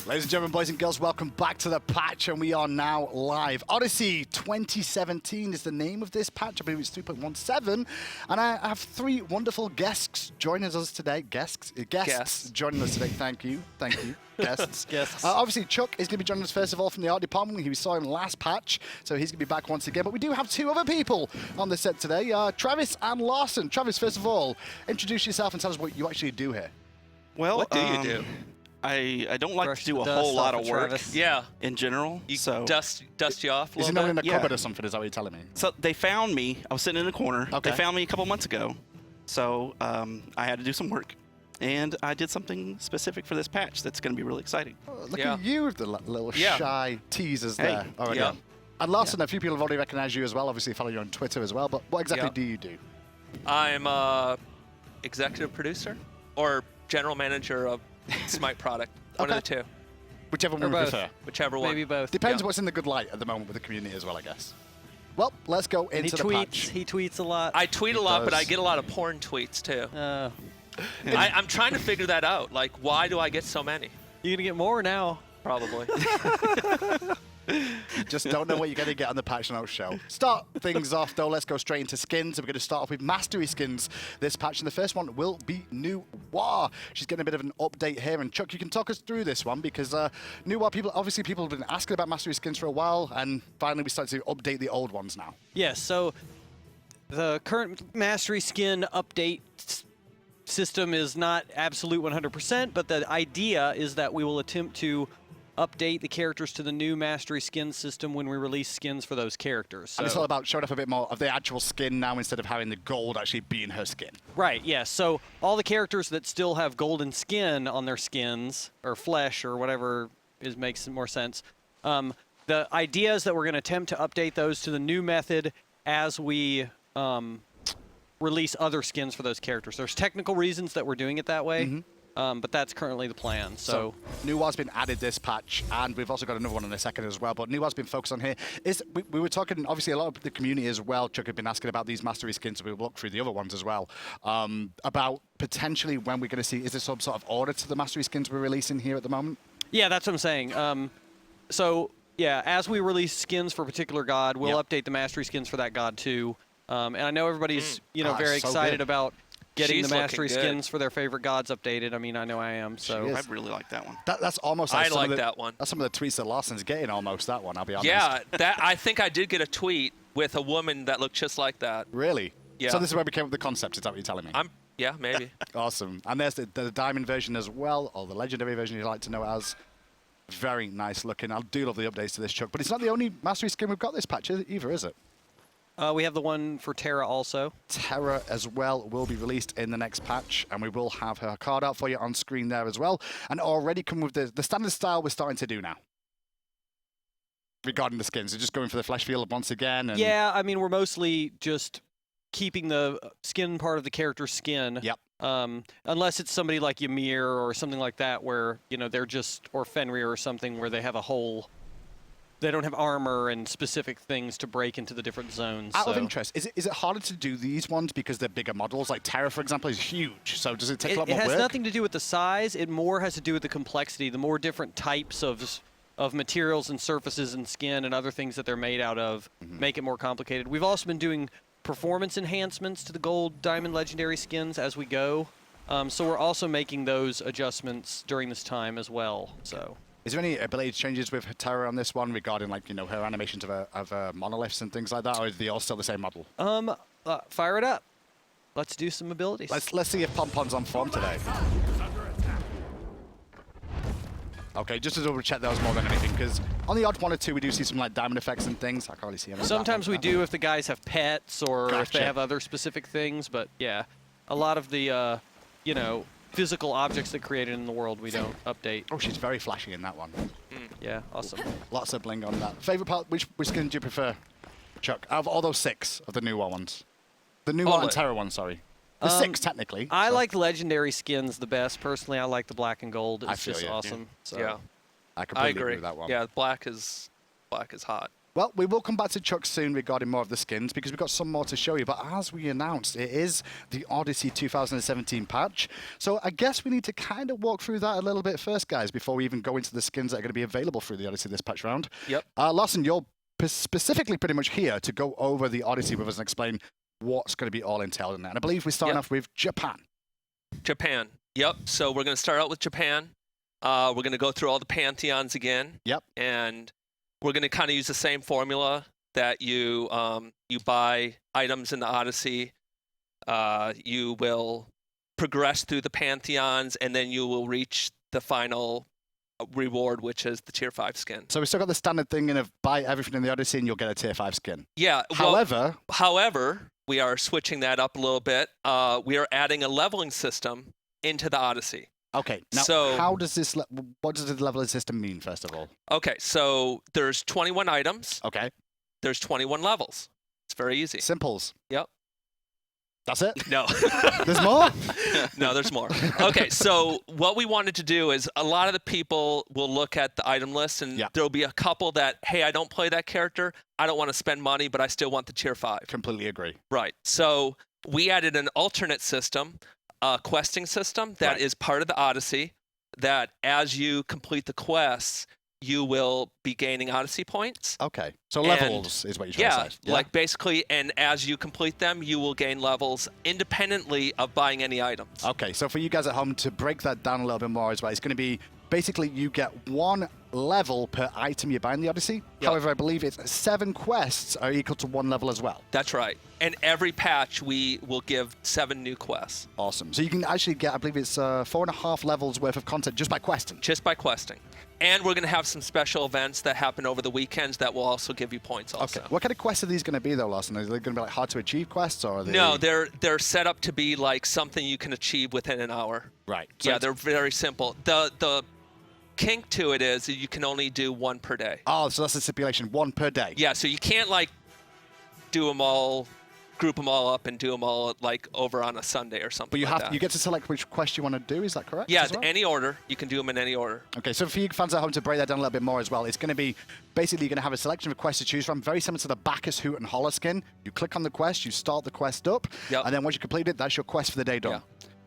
Ladies and gentlemen, boys and girls, welcome back to the patch, and we are now live. Odyssey 2017 is the name of this patch. I believe it's 3.17, and I have three wonderful guests joining us today. Guests joining us today. Thank you, guests. Obviously, Chuck is going to be joining us first of all from the art department. We saw him last patch, so he's going to be back once again. But we do have two other people on the set today, Travis and Larson. Travis, first of all, introduce yourself and tell us what you actually do here. Well, what do you do? I don't like to do a whole lot of work. Yeah. In general. So dust you off a Is little he not bit? in a cupboard or something? Is that what you're telling me? So they found me. I was sitting in the corner. Okay. They found me a couple months ago. So I had to do some work. And I did something specific for this patch that's going to be really exciting. Oh, look at you with the little shy teasers hey. there. Already. Yeah. And Larson, a few people have already recognized you as well. Obviously, follow you on Twitter as well. But what exactly do you do? I'm executive producer or general manager of SMITE product. One of the two. Whichever one you prefer. Whichever one. Maybe both. Depends what's in the good light at the moment with the community as well, I guess. Well, let's go into the patch. He tweets a lot. I tweet a lot, but I get a lot of porn tweets too. I'm trying to figure that out. Like, why do I get so many? You're gonna get more now. Probably. Just don't know what you're going to get on the patch notes show. Start things off, though. Let's go straight into skins. We're going to start off with mastery skins this patch, and the first one will be Noir. She's getting a bit of an update here, and Chuck, you can talk us through this one because Noir, people have been asking about mastery skins for a while, and finally we started to update the old ones now. Yes. So the current mastery skin update system is not absolute 100%, but the idea is that we will attempt to update the characters to the new mastery skin system when we release skins for those characters. So, and it's all about showing off a bit more of the actual skin now instead of having the gold actually being her skin. Right, yes. So all the characters that still have golden skin on their skins, or flesh, or whatever makes more sense, the idea is that we're going to attempt to update those to the new method as we release other skins for those characters. There's technical reasons that we're doing it that way. But that's currently the plan. So Noir's been added this patch, and we've also got another one in a second as well. But Noir's been focused on here. We were talking, obviously, a lot of the community as well. Chuck had been asking about these mastery skins, so we'll look through the other ones as well. About potentially when we're going to see, is there some sort of order to the mastery skins we're releasing here at the moment? Yeah, that's what I'm saying. So yeah, as we release skins for a particular god, we'll update the mastery skins for that god too. And I know everybody's very excited about getting the mastery skins for their favorite gods updated. I mean, I know I am. So I really like that one. That's almost like that one. That's some of the tweets that Larson's getting almost, that one, I'll be honest. Yeah, I think I did get a tweet with a woman that looked just like that. Really? Yeah. So this is where we came up with the concept, is that what you're telling me? Yeah, maybe. Awesome. And there's the diamond version as well, or the legendary version you like to know it as. Very nice looking. I do love the updates to this, Chuck. But it's not the only mastery skin we've got this patch either, is it? We have the one for Terra also. Terra as well will be released in the next patch, and we will have her card out for you on screen there as well. And already come with the standard style we're starting to do now. Regarding the skins, we're just going for the flesh field once again. And yeah, I mean, we're mostly just keeping the skin part of the character's skin. Yep. Unless it's somebody like Ymir or something like that where, they're just, or Fenrir or something where they have a whole... They don't have armor and specific things to break into the different zones. Out of interest, is it harder to do these ones because they're bigger models? Like Terra, for example, is huge. So does it take a lot more work? It has nothing to do with the size. It more has to do with the complexity. The more different types of materials and surfaces and skin and other things that they're made out of make it more complicated. We've also been doing performance enhancements to the gold, diamond, legendary skins as we go. So we're also making those adjustments during this time as well. So. Is there any ability changes with Terra on this one regarding, like, her animations of monoliths and things like that, or are they all still the same model? Fire it up. Let's do some abilities. Let's see if Pompon's on form today. Okay, just to double check that was more than anything, because on the odd one or two we do see some like diamond effects and things. I can't really see them. Sometimes we do if the guys have pets or if they have other specific things, but yeah, a lot of the physical objects that created in the world we don't update. Oh, she's very flashy in that one. Yeah, awesome. Lots of bling on that. Favorite part? Which skin do you prefer, Chuck? Out of all those 6 of the Noir ones, the Noir and Terra one, sorry. The 6 technically. I like legendary skins the best personally. I like the black and gold. It's just awesome. Yeah. So. I completely agree with that one. Yeah, black is hot. Well, we will come back to Chuck soon regarding more of the skins because we've got some more to show you. But as we announced, it is the Odyssey 2017 patch. So I guess we need to kind of walk through that a little bit first, guys, before we even go into the skins that are going to be available through the Odyssey this patch round. Yep. Lawson, you're specifically pretty much here to go over the Odyssey with us and explain what's going to be all entailed in that. And I believe we're starting off with Japan. Japan. Yep. So we're going to start out with Japan. We're going to go through all the pantheons again. Yep. And we're going to kind of use the same formula that you buy items in the Odyssey. You will progress through the pantheons, and then you will reach the final reward, which is the tier 5 skin. So we still got the standard thing of buy everything in the Odyssey and you'll get a tier 5 skin. Yeah. Well, However, we are switching that up a little bit. We are adding a leveling system into the Odyssey. okay. Now, So- how does this? What does the leveling system mean? First of all, Okay, so there's 21 items. okay. There's 21 levels. It's very easy. Simples. Yep. That's it. No. There's more. No, there's more. Okay, so what we wanted to do is a lot of the people will look at the item list, and Yeah. there'll be a couple that, hey, I don't play that character. I don't want to spend money, but I still want the tier 5. Completely agree. Right. So we added an alternate system, a questing system that Right. is part of the Odyssey, that as you complete the quests, you will be gaining Odyssey points. Okay. So And- levels is what you're trying Yeah, to say. like basically, and as you complete them, you will gain levels independently of buying any items. Okay. So for you guys at home to break that down a little bit more as well, it's going to be basically you get 1 level per item you buy in the Odyssey. Yep. However, I believe it's 7 quests are equal to 1 level as well. That's right. And every patch, we will give 7 new quests Awesome. So you can actually get, I believe it's 4.5 levels worth of content just by questing. just by questing. And we're going to have some special events that happen over the weekends that will also give you points also. Okay. What kind of quests are these going to be though, Lawson? Are they going to be like hard to achieve quests or are they? No, they're set up to be like something you can achieve within an hour. Right. So Yeah, it's- they're very simple. The kink to it is that you can only do 1 per day. Oh, so that's the stipulation, 1 per day. Yeah, so you can't like do them all, group them all up and do them all like over on a Sunday or something But you like have that. you get to select which quest you want to do. Is that correct? Yeah, as well? any order. You can do them in any order. Okay, so for you fans at home to break that down a little bit more as well, it's going to be basically you're going to have a selection of quests to choose from, very similar to the Bacchus, Hoot, and Holler skin. You click on the quest, you start the quest up, Yep. and then once you complete it, that's your quest for the day done.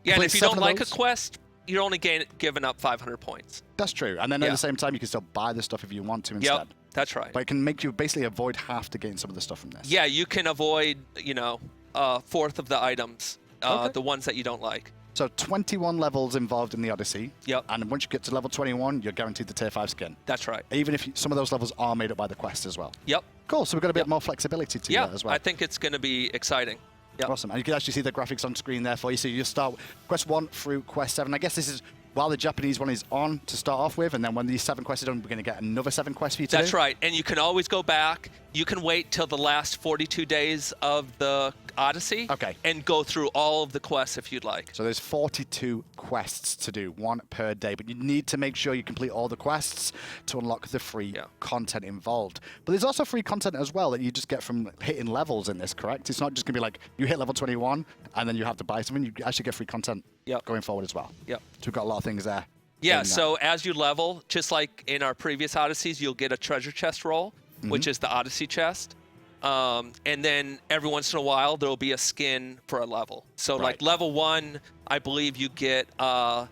Yeah, and Complete if you 7 don't of like a those. quest, you're only giving up 500 points. That's true. And then at Yeah. the same time, you can still buy the stuff if you want to instead. Yep, that's right. But it can make you basically avoid half to gain some of the stuff from this. Yeah, you can avoid, a fourth of the items, Okay. the ones that you don't like. So 21 levels involved in the Odyssey. Yep. And once you get to level 21, you're guaranteed the tier 5 skin. That's right. Even if some of those levels are made up by the quest as well. Yep. Cool. So we've got a bit Yep. more flexibility to Yeah, that as well. I think it's going to be exciting. Yep. Awesome. And you can actually see the graphics on screen there for you. So you start quest 1 through quest 7. I guess this is while the Japanese one is on to start off with. And then when these 7 quests are done, we're going to get another 7 quests for you to That's do. right. And you can always go back. You can wait till the last 42 days of the Odyssey. Okay. And go through all of the quests if you'd like. So there's 42 quests to do, 1 per day. But you need to make sure you complete all the quests to unlock the free Yeah. content involved. But there's also free content as well that you just get from hitting levels in this, correct? It's not just going to be like you hit level 21 and then you have to buy something. You actually get free content Yep. going forward as well. Yep. So we've got a lot of things there. Yeah, in that. so as you level, just like in our previous Odysseys, you'll get a treasure chest roll, which is the Odyssey chest. And then every once in a while, there'll be a skin for a level. So like Right. level 1, I believe you get a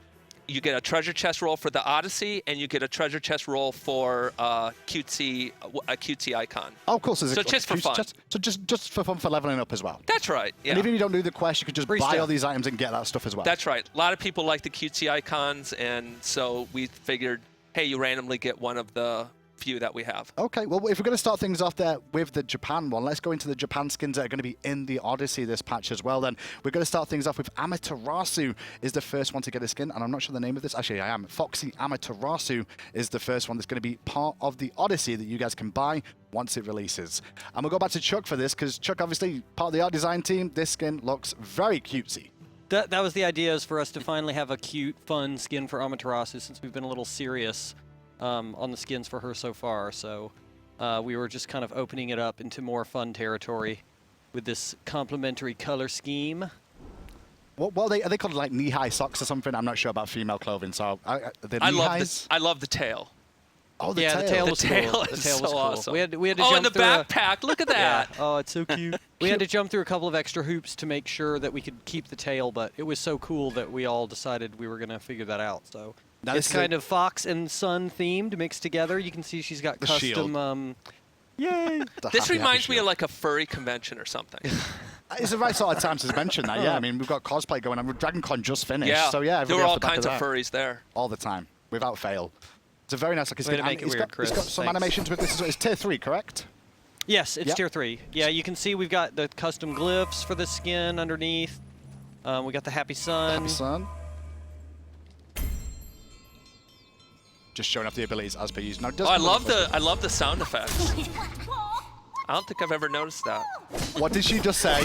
treasure chest roll for the Odyssey, and you get a treasure chest roll for a cutesy icon. Oh, of course. There's So a just for fun. So just for fun for leveling up as well. That's right. Yeah. And even if you don't do the quest, you could just Free buy stuff. all these items and get that stuff as well. That's right. A lot of people like the cutesy icons, and so we figured, hey, you randomly get one of the few that we have. Okay, well, if we're going to start things off there with the Japan one, let's go into the Japan skins that are going to be in the Odyssey this patch as well then. We're going to start things off with Amaterasu is the first one to get a skin, and I'm not sure the name of this. Actually, I am. Foxy Amaterasu is the first one that's going to be part of the Odyssey that you guys can buy once it releases. And we'll go back to Chuck for this, because Chuck, obviously, part of the art design team, this skin looks very cutesy. That was the idea, is for us to finally have a cute, fun skin for Amaterasu, since we've been a little serious on the skins for her so far. So we were just kind of opening it up into more fun territory with this complementary color scheme. Well, are they called like knee-high socks or something? I'm not sure about female clothing, so are they knee-highs? I love the tail. Oh, the Yeah, tail. the tail The was tail cool. is The tail was so cool. awesome. We had to Oh, jump and the through backpack. Look at that. Yeah. Oh, it's so cute. We had to jump through a couple of extra hoops to make sure that we could keep the tail, but it was so cool that we all decided we were going to figure that out. So Now, it's this is kind of fox and sun themed mixed together. You can see she's got The custom. shield. Yay! The This happy, reminds happy me of shield. like a furry convention or something. It's the right sort of time to mention that. Yeah, I mean, we've got cosplay going on. DragonCon just finished. Yeah. So yeah, there everybody were off all the back kinds of that. furries there. All the time, without fail. It's a very nice looking Way skin. to make and it it's weird, got Chris. some Thanks. animations with this. It's tier 3, correct? Yes, it's Yep. tier 3. Yeah, you can see we've got the custom glyphs for the skin underneath. We got the happy sun. Happy Sun. Just showing off the abilities as per usual. Now, it does Oh, I come love with the sound effects. I don't think I've ever noticed that. What did she just say?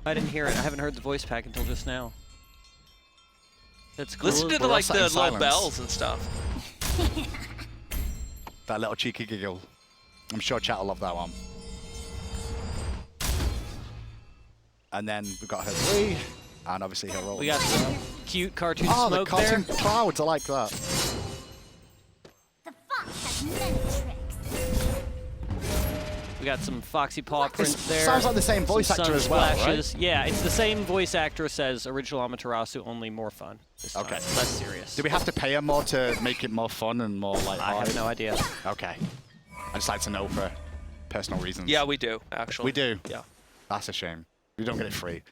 I didn't hear it. I haven't heard the voice pack until just now. That's cool. Listen to We're all like sat the in little silence. bells and stuff. That little cheeky giggle. I'm sure chat will love that one. And then we've got her 3, and obviously her roll. We got some cute cartoon oh, the smoke cartoon there. clouds. I like that. The fox has many tricks. We got some foxy paw prints there. Sounds like the same voice some actor sun as well, right? splashes. Yeah, it's the same voice actress as original Amaterasu, only more fun. This time. Okay. Less serious. Do we have to pay her more to make it more fun and more like? I have no idea. Okay. I just like to know for personal reasons. Yeah, we do actually. We do. Yeah. That's a shame. We don't get it free.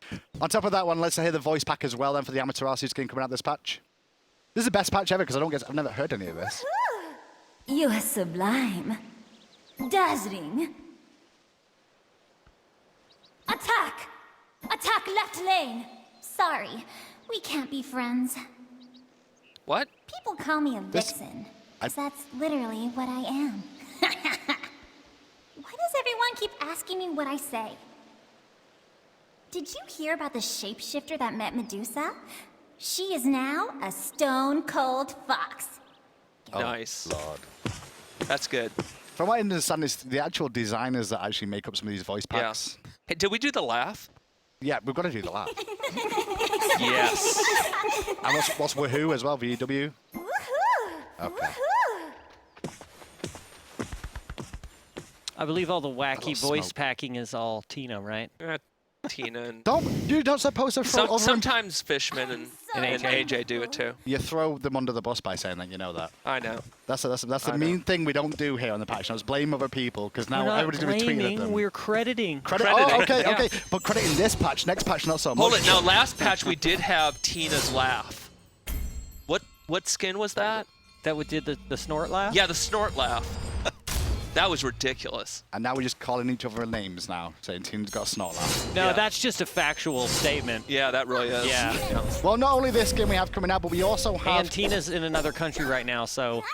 On top of that one, let's hear the voice pack as well then for the Amaterasu skin coming out this patch. This is the best patch ever because I've never heard any of this. You are sublime. Dazzling. Attack! Attack left lane! Sorry, we can't be friends. What? People call me a vixen. I- That's literally what I am. Why does everyone keep asking me what I say? Did you hear about the shapeshifter that met Medusa? She is now a stone-cold fox. Nice. Lord. That's good. From what I understand, it's the actual designers that actually make up some of these voice Yeah. packs. Hey, did we do the laugh? Yeah, we've got to do the laugh. Yes. And what's Woohoo as well, VW? Woohoo! Okay. Woohoo! I believe all the wacky little voice smoke. packing is all Tina, right? Tina and You're not supposed to throw over them. sometimes Fishman and So AJ do it too. You throw them under the bus by saying that you know that. I know. That's the I mean thing we don't do here on the patch. Now, is blame other people because now We're not everybody's going to tweet at blaming, them. we're crediting. Credit. crediting, Oh, okay, yeah. okay. But crediting this patch, next patch not so much. Hold it. Now, last patch we did have Tina's laugh. What skin was that? That did the snort laugh? Yeah, the snort laugh. That was ridiculous. And now we're just calling each other names now, saying Tina's got a snort laugh. No, Yeah. that's just a factual statement. Yeah, that really is. Yeah. Well, not only this skin we have coming out, but we also have... And Tina's in another country right now, so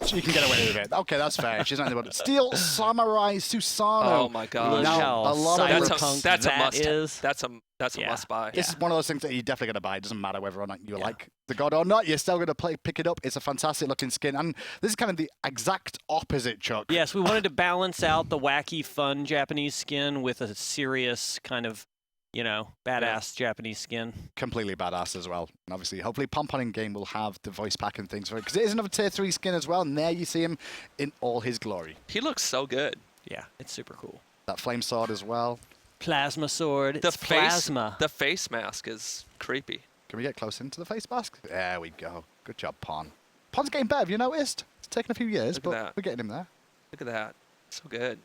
She can get away with it. Okay, that's fair. She's not in the body. Steel Samurai Susano. Oh my God. look Now, how a lot of cyberpunk That's a that must. is. That's a Yeah. must buy. This is one of those things that you're definitely going to buy. It doesn't matter whether or not you like the god or not. You're still going to pick it up. It's a fantastic looking skin. And this is kind of the exact opposite, Chuck. Yes, we wanted to balance out the wacky, fun Japanese skin with a serious kind of, badass Japanese skin. Completely badass as well. And obviously, hopefully, Pompon in game will have the voice pack and things for it. Because it is another tier 3 skin as well. And there you see him in all his glory. He looks so good. Yeah, it's super cool. That flame sword as well. Plasma sword. The It's face, plasma. the face mask is creepy. Can we get close into the face mask? There we go. Good job, Pon. Pon's getting better, have you noticed? It's taken a few years, Look at but that. we're getting him there. Look at that. So good.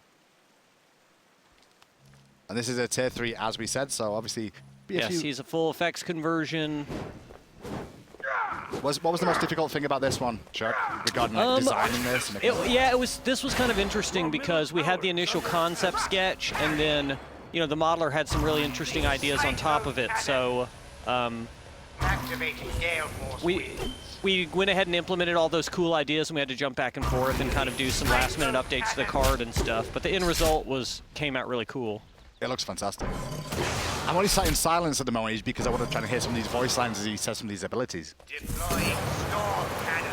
And this is a tier 3, as we said, so obviously... be a Yes, few- he's a full effects conversion. What was the most difficult thing about this one, Chuck, regarding like, designing this? And This was kind of interesting because we had the initial concept sketch, and then the modeler had some really interesting ideas on top of it. So Activating gale force. we went ahead and implemented all those cool ideas, and we had to jump back and forth and kind of do some last-minute updates to the card and stuff. But the end result came out really cool. It looks fantastic. I'm only sat in silence at the moment because I want to try to hear some of these voice lines as he says some of these abilities. Deploying storm cannon.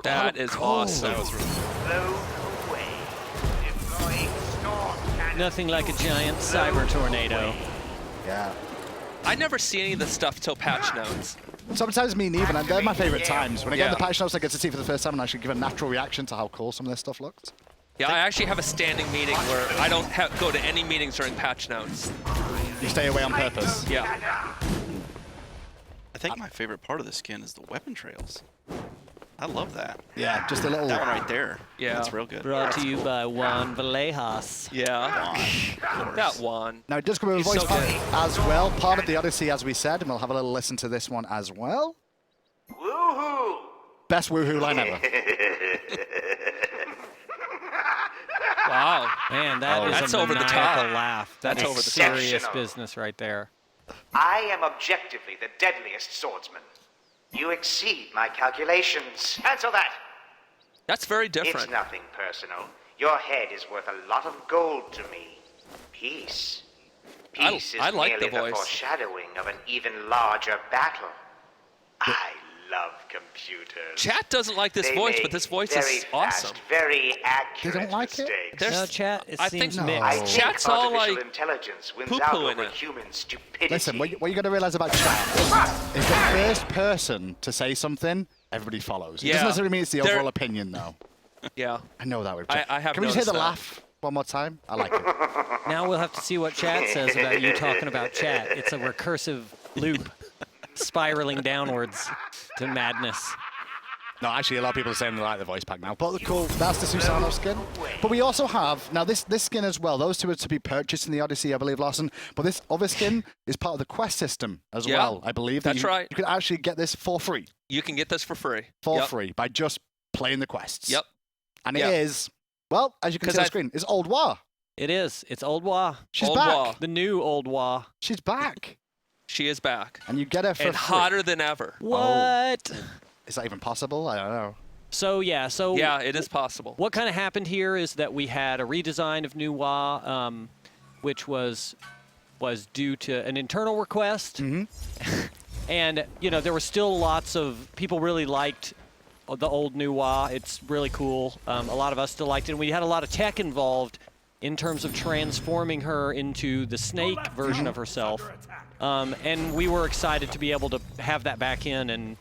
That is awesome. Blown away. Deploying storm cannon. Nothing like a giant cyber tornado. Yeah. I never see any of this stuff till patch notes. Sometimes me neither, and they're my favorite times. When I get Yeah. the patch notes, I get to see it for the first time and actually give a natural reaction to how cool some of this stuff looks. Yeah, I actually have a standing meeting where I don't go to any meetings during patch notes. You stay away on purpose. Yeah. I think my favorite part of the skin is the weapon trails. I love that. Yeah, just a little... That one right there. Yeah. That's real good. Brought to you by Juan Villejas. Yeah. That one. Now, it does come with a He's voice so pack good. as well. Part of the Odyssey, as we said, and we'll have a little listen to this one as well. Woohoo! Best woohoo line ever. Wow. Man, that is That's a over the maniacal top. laugh. That's That's over the top. serious Exceptional. business right there. I am objectively the deadliest swordsman. You exceed my calculations. Cancel that. That's very It's different. nothing personal. Your head is worth a lot of gold to me. Peace. Peace I is like the merely the voice. foreshadowing of an even larger battle. I love computers. Chat doesn't like this They voice, make but this voice very is awesome. fast, very accurate don't like it? mistakes. There's- No, chat, it I seems think- mixed. I Oh. think Chat's all artificial like intelligence wins poo-poo out in over it. human stupidity. Listen, what you got to realize about chat is the first person to say something, everybody follows. It Yeah. doesn't necessarily mean it's the They're- overall opinion, though. Yeah. I know that. With I- chat. I have Can we just hear the noticed that. laugh one more time? I like it. Now we'll have to see what chat says about you talking about chat. It's a recursive loop spiraling downwards to madness. No, actually, a lot of people are saying they like the voice pack now. But cool, that's the Susano skin. But we also have, now this skin as well, those two are to be purchased in the Odyssey, I believe, Larson. But this other skin is part of the quest system as Yeah, well, I believe. that's right. You can actually get this for free. You can get this for free. For Yep. free by just playing the quests. Yep. And Yeah. it is, well, as you can see on the screen, it's Old War. It is. It's Old Wa. She's Old back. Wa. The new Old Wa. She's back. She is back. And you get her for And free. hotter than ever. What? Is that even possible? I don't know. So yeah, so Yeah, it is possible. what kind of happened here is that we had a redesign of New Wa, which was due to an internal request, and there were still lots of people really liked the old New Wa. It's really cool. A lot of us still liked it, and we had a lot of tech involved in terms of transforming her into the snake version of herself, and we were excited to be able to have that back in and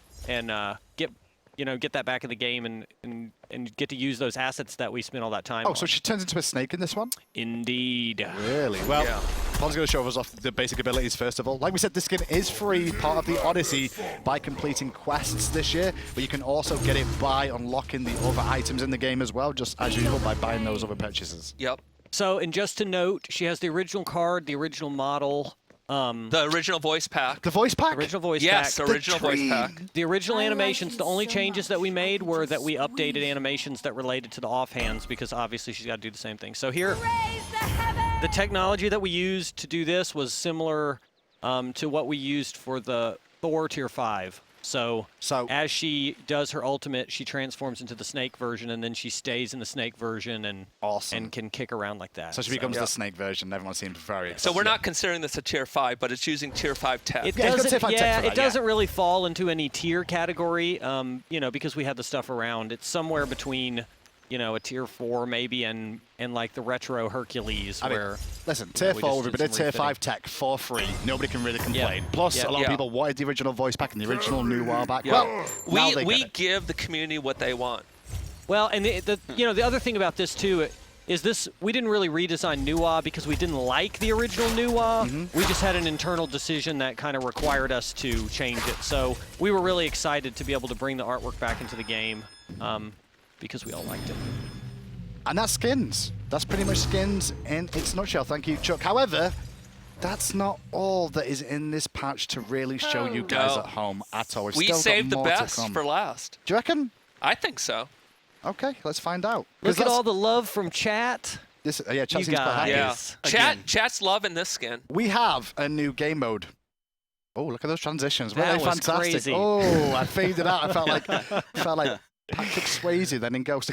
get that back in the game and get to use those assets that we spent all that time on. Oh, so she turns into a snake in this one? Indeed. Really? Well, Yeah. Paul's going to show us off the basic abilities first of all. Like we said, this skin is free, part of the Odyssey, by completing quests this year, but you can also get it by unlocking the other items in the game as well, just as usual by buying those other purchases. Yep. So, and just to note, she has the original card, the original model, The original voice pack. The voice pack? original voice Yes, pack. the original voice pack. The original I like animations, it the only so changes much. that we made were that we updated animations that related to the offhands because obviously she's got to do the same thing. So here, the technology that we used to do this was similar to what we used for the Thor Tier 5. So as she does her ultimate, she transforms into the snake version, and then she stays in the snake version and Awesome. and can kick around like that. So she becomes Yeah. the snake version. Everyone seems very excited. So we're not considering this a tier 5, but it's using tier 5 tech. It Yeah, it's got doesn't, tier 5 tech yeah, for that, it doesn't really fall into any tier category, because we had the stuff around. It's somewhere between, a tier 4 maybe and like the retro Hercules I mean, where. listen, tier we 4 just will be, did but it's some tier refitting. 5 tech for free. Nobody can really complain. Plus, Yeah. a lot of Yeah. people wanted the original voice pack and the original new WoW back. Yeah. Well, now we they we get it. give the community what they want. Well, and the other thing about this too is this we didn't really redesign Nuwa because we didn't like the original Nuwa. Mm-hmm. We just had an internal decision that kind of required us to change it. So we were really excited to be able to bring the artwork back into the game because we all liked it. And that's skins. That's pretty much skins in its nutshell. Thank you, Chuck. However, that's not all that is in this patch to really show you guys No. at home at all. We've We still got saved the more to best come. for last. Do you reckon? I think so. Okay, let's find out. 'Cause Look at that's- all the love from chat. This, yeah, chat you seems quite happy. Yeah. Nice. Chat's loving this skin. We have a new game mode. Oh, look at those transitions. That Really was fantastic. crazy. Oh, I faded out. I felt like Patrick Swayze then in Ghost.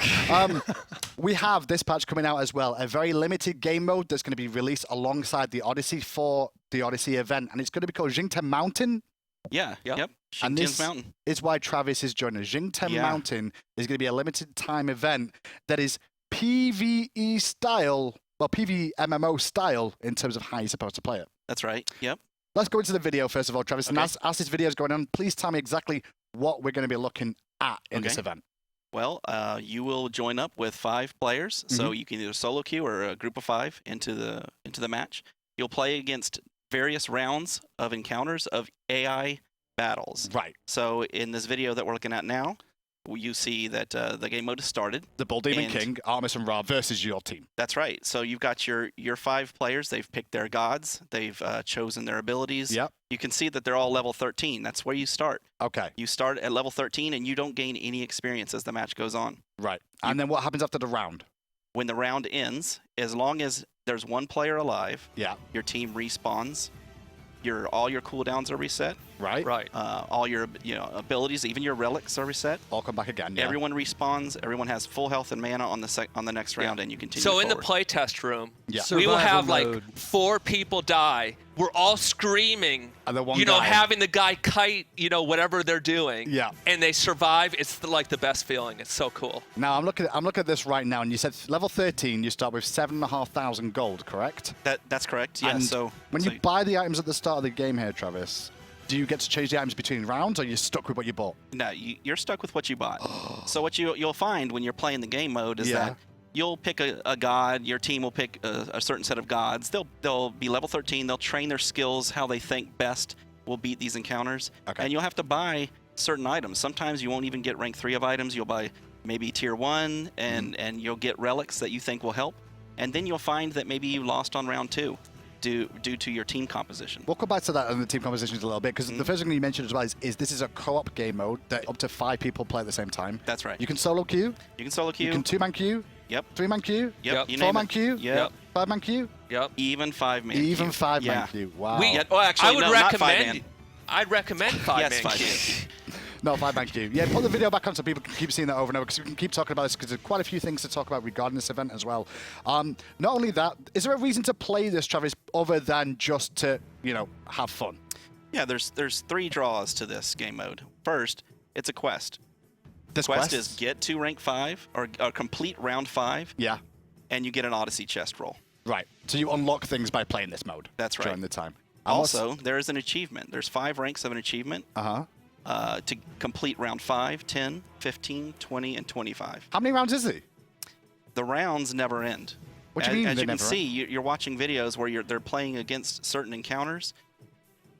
We have this patch coming out as well. A very limited game mode that's going to be released alongside the Odyssey for the Odyssey event. And it's going to be called Jingten Mountain. Yeah. Yep. Yep. And Xingtian's this Mountain. is why Travis is joining us. Jingten Yeah. Mountain is going to be a limited time event that is PvE style, well, PvE MMO style in terms of how you're supposed to play it. That's right. Yep. let's go into the video first of all, Travis. And Okay. as this video is going on, please tell me exactly what we're going to be looking at in this Okay. event. Well, you will join up with 5 players, so Mm-hmm. you can either solo queue or a group of 5 into the match. You'll play against various rounds of encounters of AI battles. Right. So in this video that we're looking at now, you see that the game mode has started. The Bull Demon And- King, Artemis and Ra versus your team. That's right. So you've got your 5 players. They've picked their gods. They've chosen their abilities. Yep. You can see that they're all level 13. That's where you start. Okay. You start at level 13, and you don't gain any experience as the match goes on. Right. And then what happens after the round? When the round ends, as long as there's one player alive, Yeah. your team respawns. All your cooldowns are reset. Right. Right. All your abilities, even your relics, are reset. All come back again. Yeah. Everyone respawns. Everyone has full health and mana on the next round, and you continue So in the forward. playtest room, Yeah. we will Survival have mode. like 4 people die. We're all screaming, And the one you know, guy- having the guy kite, you know, whatever they're doing. Yeah. And they survive. It's like the best feeling. It's so cool. Now I'm looking at this right now, and you said level 13. You start with 7,500 gold, correct? That's correct. Yeah. And so when so you buy the items at the start of the game here, Travis, do you get to change the items between rounds, or you're stuck with what you bought? No, you're stuck with what you bought. So what you'll find when you're playing the game mode is Yeah. that you'll pick a god. Your team will pick a certain set of gods. They'll be level 13. They'll train their skills how they think best will beat these encounters. Okay. And you'll have to buy certain items. Sometimes you won't even get rank 3 of items. You'll buy maybe tier 1, and you'll get relics that you think will help. And then you'll find that maybe you lost on round 2 due to your team composition. We'll come back to that in the team conversations a little bit, because the first thing you mentioned as well is this is a co-op game mode that up to 5 people play at the same time. That's right. You can solo queue, You can solo queue. you can 2-man queue, Yep. 3-man queue, Yep. You name 4-man it. queue, Yep. 5-man queue, Yep. Even 5-man. even queue. 5-man Yeah. queue. Wow. We, Yeah, well, actually, I would no, not recommend. 5-man. I'd recommend 5-man. Yes, 5-man. No, 5-man queue. Yeah, put the video back on so people can keep seeing that over and over, because we can keep talking about this, because there's quite a few things to talk about regarding this event as well. Not only that, is there a reason to play this, Travis, other than just to, have fun? Yeah, there's 3 draws to this game mode. First, it's a quest. This Quest is get to rank 5 or complete round 5, Yeah, and you get an Odyssey chest roll. right. So you unlock things by playing this mode. That's right. During the time. And what's- Also, there is an achievement. There's 5 ranks of an achievement Uh-huh. to complete round 5, 10, 15, 20, and 25. How many rounds is it? The rounds never end. What do you mean As they you can never see, you're watching videos where they're playing against certain encounters,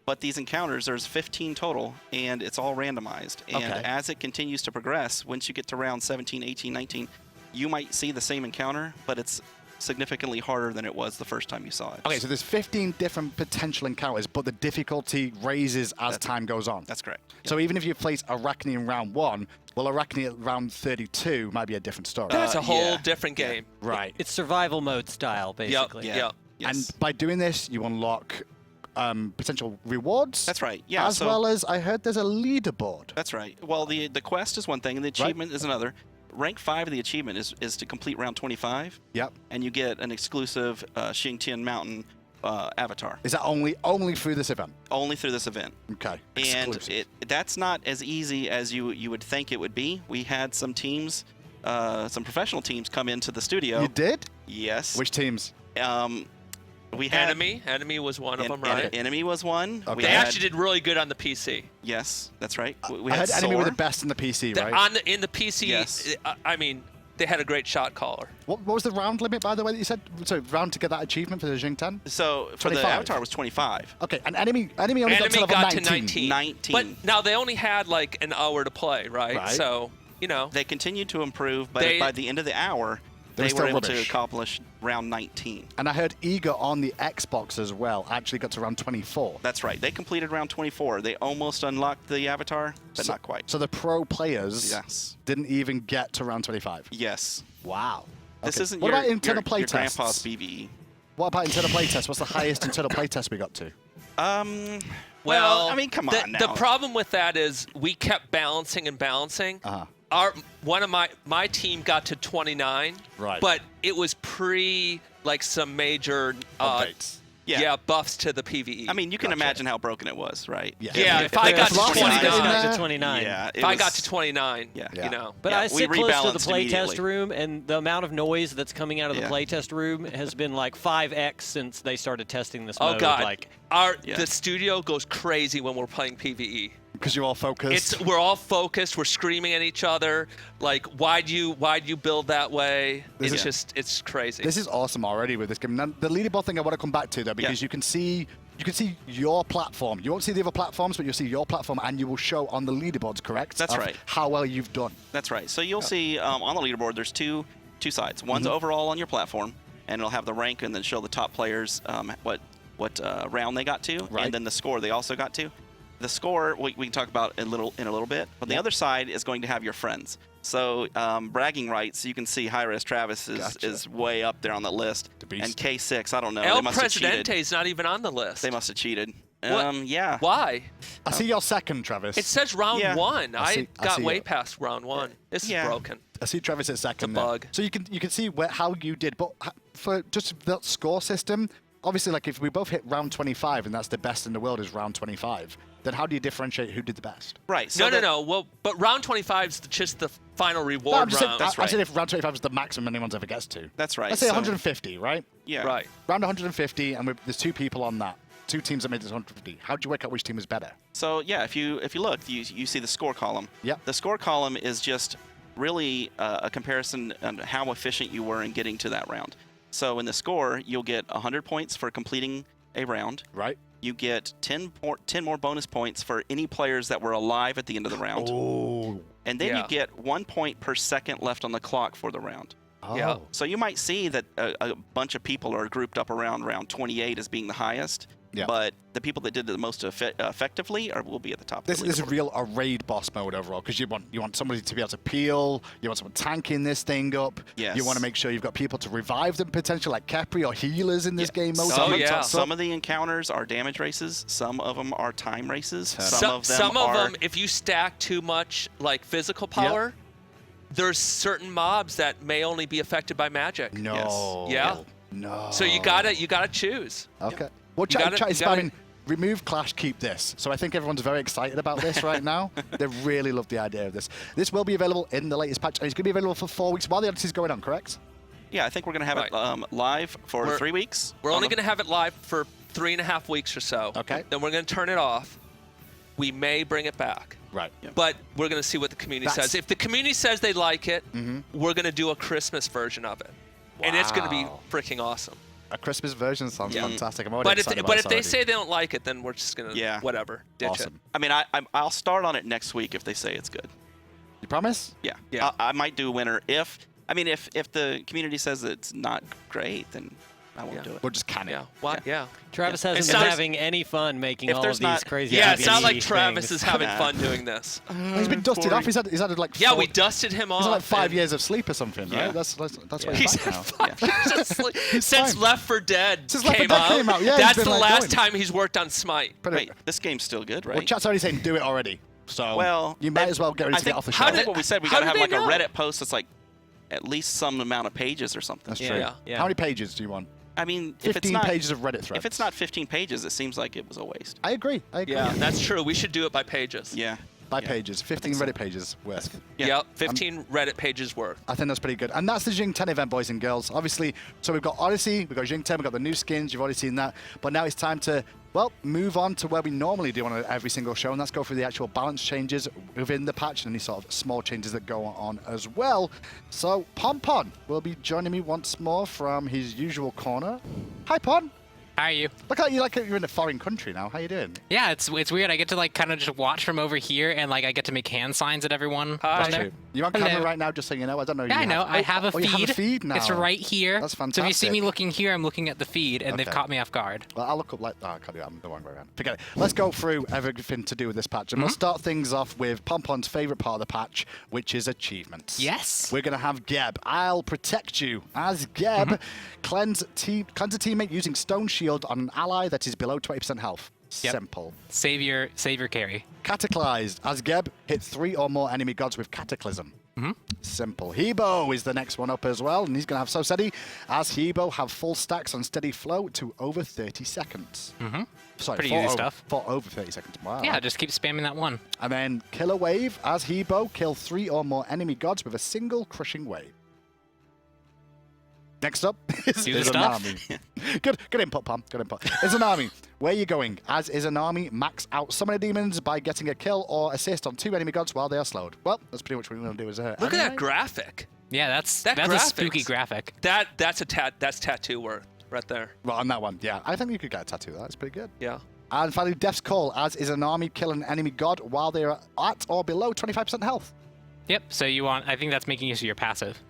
but these encounters, there's 15 total, and it's all randomized. And Okay. as it continues to progress, once you get to round 17, 18, 19, you might see the same encounter, but it's significantly harder than it was the first time you saw it. Okay, so there's 15 different potential encounters, but the difficulty raises as time goes on. That's correct. So even if you place Arachne in round 1, well, Arachne at round 32 might be a different story. It's a whole yeah. different game. Right. It's survival mode style, basically. Yeah. Yep. Yes. And by doing this, you unlock potential rewards. That's right. Yeah. As well as, I heard there's a leaderboard. That's right. Well, the quest is one thing, and the achievement is another. Rank 5 of the achievement is to complete round 25, Yep. and you get an exclusive Xingtian Mountain avatar. Is that only through this event? Only through this event. Okay. And Exclusive. that's not as easy as you would think it would be. We had some teams, some professional teams come into the studio. You did? Yes. Which teams? We had Enemy was one of them, right? Enemy was one. Okay. We They had- actually did really good on the PC. Yes, that's right. We I had heard Enemy were the Soar. best in the PC, The- right? in the PC, Yes. I mean, they had a great shot caller. What was the round limit, by the way, that you said? So round to get that achievement for the Jing 10? So for 25. the avatar was 25. Okay, and Enemy only got to Enemy level got 19. to 19. 19. But now they only had like an hour to play, right? Right. So, you know, They continued to improve, but They- by the end of the hour, They were they were still able to rubbish. accomplish round 19. And I heard Eager on the Xbox as well actually got to round 24. That's right. They completed round 24. They almost unlocked the avatar, but So- not quite. So the pro players Yes. didn't even get to round 25. Yes. Wow. This Okay. isn't What your, about internal your, play your tests? grandpa's BBE. What about internal play tests? What's the highest internal play test we got to? Well, I mean, come on now. The problem with that is we kept balancing and balancing. One of my team got to 29, Right. but it was pre like some major Updates. Yeah. buffs to the PvE. I mean, you can imagine how broken it was, right? Yeah, if I got to Lost 29, in to 29. Yeah, if I got to 29, Yeah. you know. But Yeah, I we sit close to the rebalanced playtest immediately. room, and the amount of noise that's coming out of the Yeah. playtest room has been like 5x since they started testing this Oh mode. God, Like, the studio goes crazy when we're playing PvE. Because you're all focused. We're all focused. We're screaming at each other. Like, why'd you build that way? It's crazy. This is awesome already with this game. Now, the leaderboard thing I want to come back to though, because you can see your platform. You won't see the other platforms, but you'll see your platform, and you will show on the leaderboards, correct? That's of right. How well you've done. That's right. So you'll see on the leaderboard, there's two sides. One's overall on your platform, and it'll have the rank and then show the top players what round they got to, Right. and then the score they also got to. The score we can talk about in a little bit, but the other side is going to have your friends. So bragging rights, you can see Hi-Rez Travis is way up there on the list, The beast. and K6, I don't know, El they must have cheated. Presidente's not even on the list. They must have cheated. What? Yeah. Why? I see your second, Travis. It says round Yeah. 1. I see got way it. past round 1. This is Yeah. broken. I see Travis at second. It's a there. bug. So you can see how you did, but for just that score system, obviously, like if we both hit round 25 and that's the best in the world is round 25, then how do you differentiate who did the best? Right. So No. Well, but round 25 is just the final No, reward I'm just saying, round. That's I right. said if round 25 is the maximum anyone's ever gets to. That's right. Let's say So- 150, right? Yeah. Right. Round 150, and there's 2 people on that. 2 teams that made this 150. How do you work out which team is better? So yeah, if you look, you see the score column. Yep. The score column is just really a comparison on how efficient you were in getting to that round. So in the score, you'll get 100 points for completing a round. Right? You get 10 more bonus points for any players that were alive at the end of the round. Oh. And then Yeah. you get 1 point per second left on the clock for the round. Yeah. Oh. So you might see that a bunch of people are grouped up around round 28 as being the highest. Yeah. But the people that did it the most effectively will be at the top. This of the is leaderboard. a raid boss mode overall, because you want somebody to be able to peel, you want someone tanking this thing up. Yes. You want to make sure you've got people to revive them potentially, like Capri or healers in this game. Most Some- of the yeah. time. Some of the encounters are damage races. Some of them are time races. Some of them, if you stack too much like physical power, there's certain mobs that may only be affected by magic. No. Yeah. No. So you gotta choose. Okay. Well, You gotta- chat is you gotta- spamming. Remove Clash, keep this. So I think everyone's very excited about this right now. They really love the idea of this. This will be available in the latest patch, and it's going to be available for 4 weeks while the Odyssey is going on, correct? Yeah, I think we're going to have Right. it live for 3 weeks. We're only gonna have it live for 3.5 weeks or so. Okay. Then we're gonna turn it off. We may bring it back. Right. But we're going to see what the community That's- says. If the community says they like it, we're going to do a Christmas version of it. And it's going to be Wow. freaking awesome. A Christmas version sounds fantastic. I'm already But if, excited about but this if they already. say they don't like it, then we're just going to, whatever, ditch Awesome. it. I mean, I'll start on it next week if they say it's good. You promise? Yeah. Yeah. I might do a winner if the community says it's not great, then I won't do it. We'll just can it. Yeah. Why? Yeah. Travis Yeah. hasn't It been sounds- having any fun making if all of there's these not- crazy Yeah, it sounds like PvE Travis things. is having Nah. fun doing this. He's been dusted off. He's had like Yeah, four- we dusted him off. He's had like 5 and years of sleep or something, Yeah. right? That's why He's he's back now. had 5 years of sleep. Since fine. Left 4 Dead Since Left 4 came Dead out. came out, yeah, he's That's been, the like, last going. time he's worked on Smite. But Wait, this game's still good, right? well, chat's already saying do it already. So Well, you might as well get ready I to get think- off the I show. think what we said, we how got to do have they like a know? Reddit post that's like at least some amount of pages or something. That's Yeah, true. yeah. How many pages do you want? I mean, if it's 15 not pages of Reddit threads. if it's not 15 pages, it seems like it was a waste. I agree. Yeah, that's true. We should do it by pages. Yeah. By Yeah. pages. 15 so. Reddit pages worth. Yeah. Yep, 15 Reddit pages worth. I think that's pretty good. And that's the Jing 10 event, boys and girls. Obviously, so we've got Odyssey, we've got Jing 10, we've got the new skins, you've already seen that. But now it's time to, well, move on to where we normally do on every single show, and let's go through the actual balance changes within the patch and any sort of small changes that go on as well. So, Pompon will be joining me once more from his usual corner. Hi, Pon. How are you? Look like you're in a foreign country now. How you doing? Yeah, it's weird. I get to like kind of just watch from over here, and like I get to make hand signs at everyone. Hi. down there. You're on Hello. camera right now, just so you know. I don't know. Yeah, I know. I have a feed. You have a feed now. It's right here. That's So if you see fantastic. me looking here, I'm looking at the feed, and they've Okay. caught me off guard. Well, I'll look up like... Oh, I can't do that. I'm the wrong way around. Forget it. Let's go through everything to do with this patch. And we'll start things off with Pompon's favourite part of the patch, which is achievements. Yes. We're going to have Geb. I'll protect you. As Geb, cleanse a teammate using Stone Shield on an ally that is below 20% health. Yep. Simple. Save your carry. Cataclysed. As Geb, hit 3 or more enemy gods with Cataclysm. Simple. Hebo is the next one up as well, and he's going to have So Steady, as Hebo have full stacks on Steady Flow to over 30 seconds. Sorry, Pretty easy stuff. For over 30 seconds. Wow. Yeah, just keep spamming that one. And then Killer Wave, as Hebo, kill 3 or more enemy gods with a single crushing wave. Next up is Do the stuff. Izanami. Good input, Pam. Good input. Izanami, where are you going? As Izanami, max out summon demons by getting a kill or assist on 2 enemy gods while they are slowed. Well, that's pretty much what we're going to do as a Look at that graphic. Yeah, that's That a spooky graphics. graphic. That's tattoo worth right there. Well, on that one, yeah. I think you could get a tattoo of that. It's pretty good. Yeah. And finally, Death's Call, as Izanami, kill an enemy god while they are at or below 25% health. Yep. So you want? I think that's making use of your passive.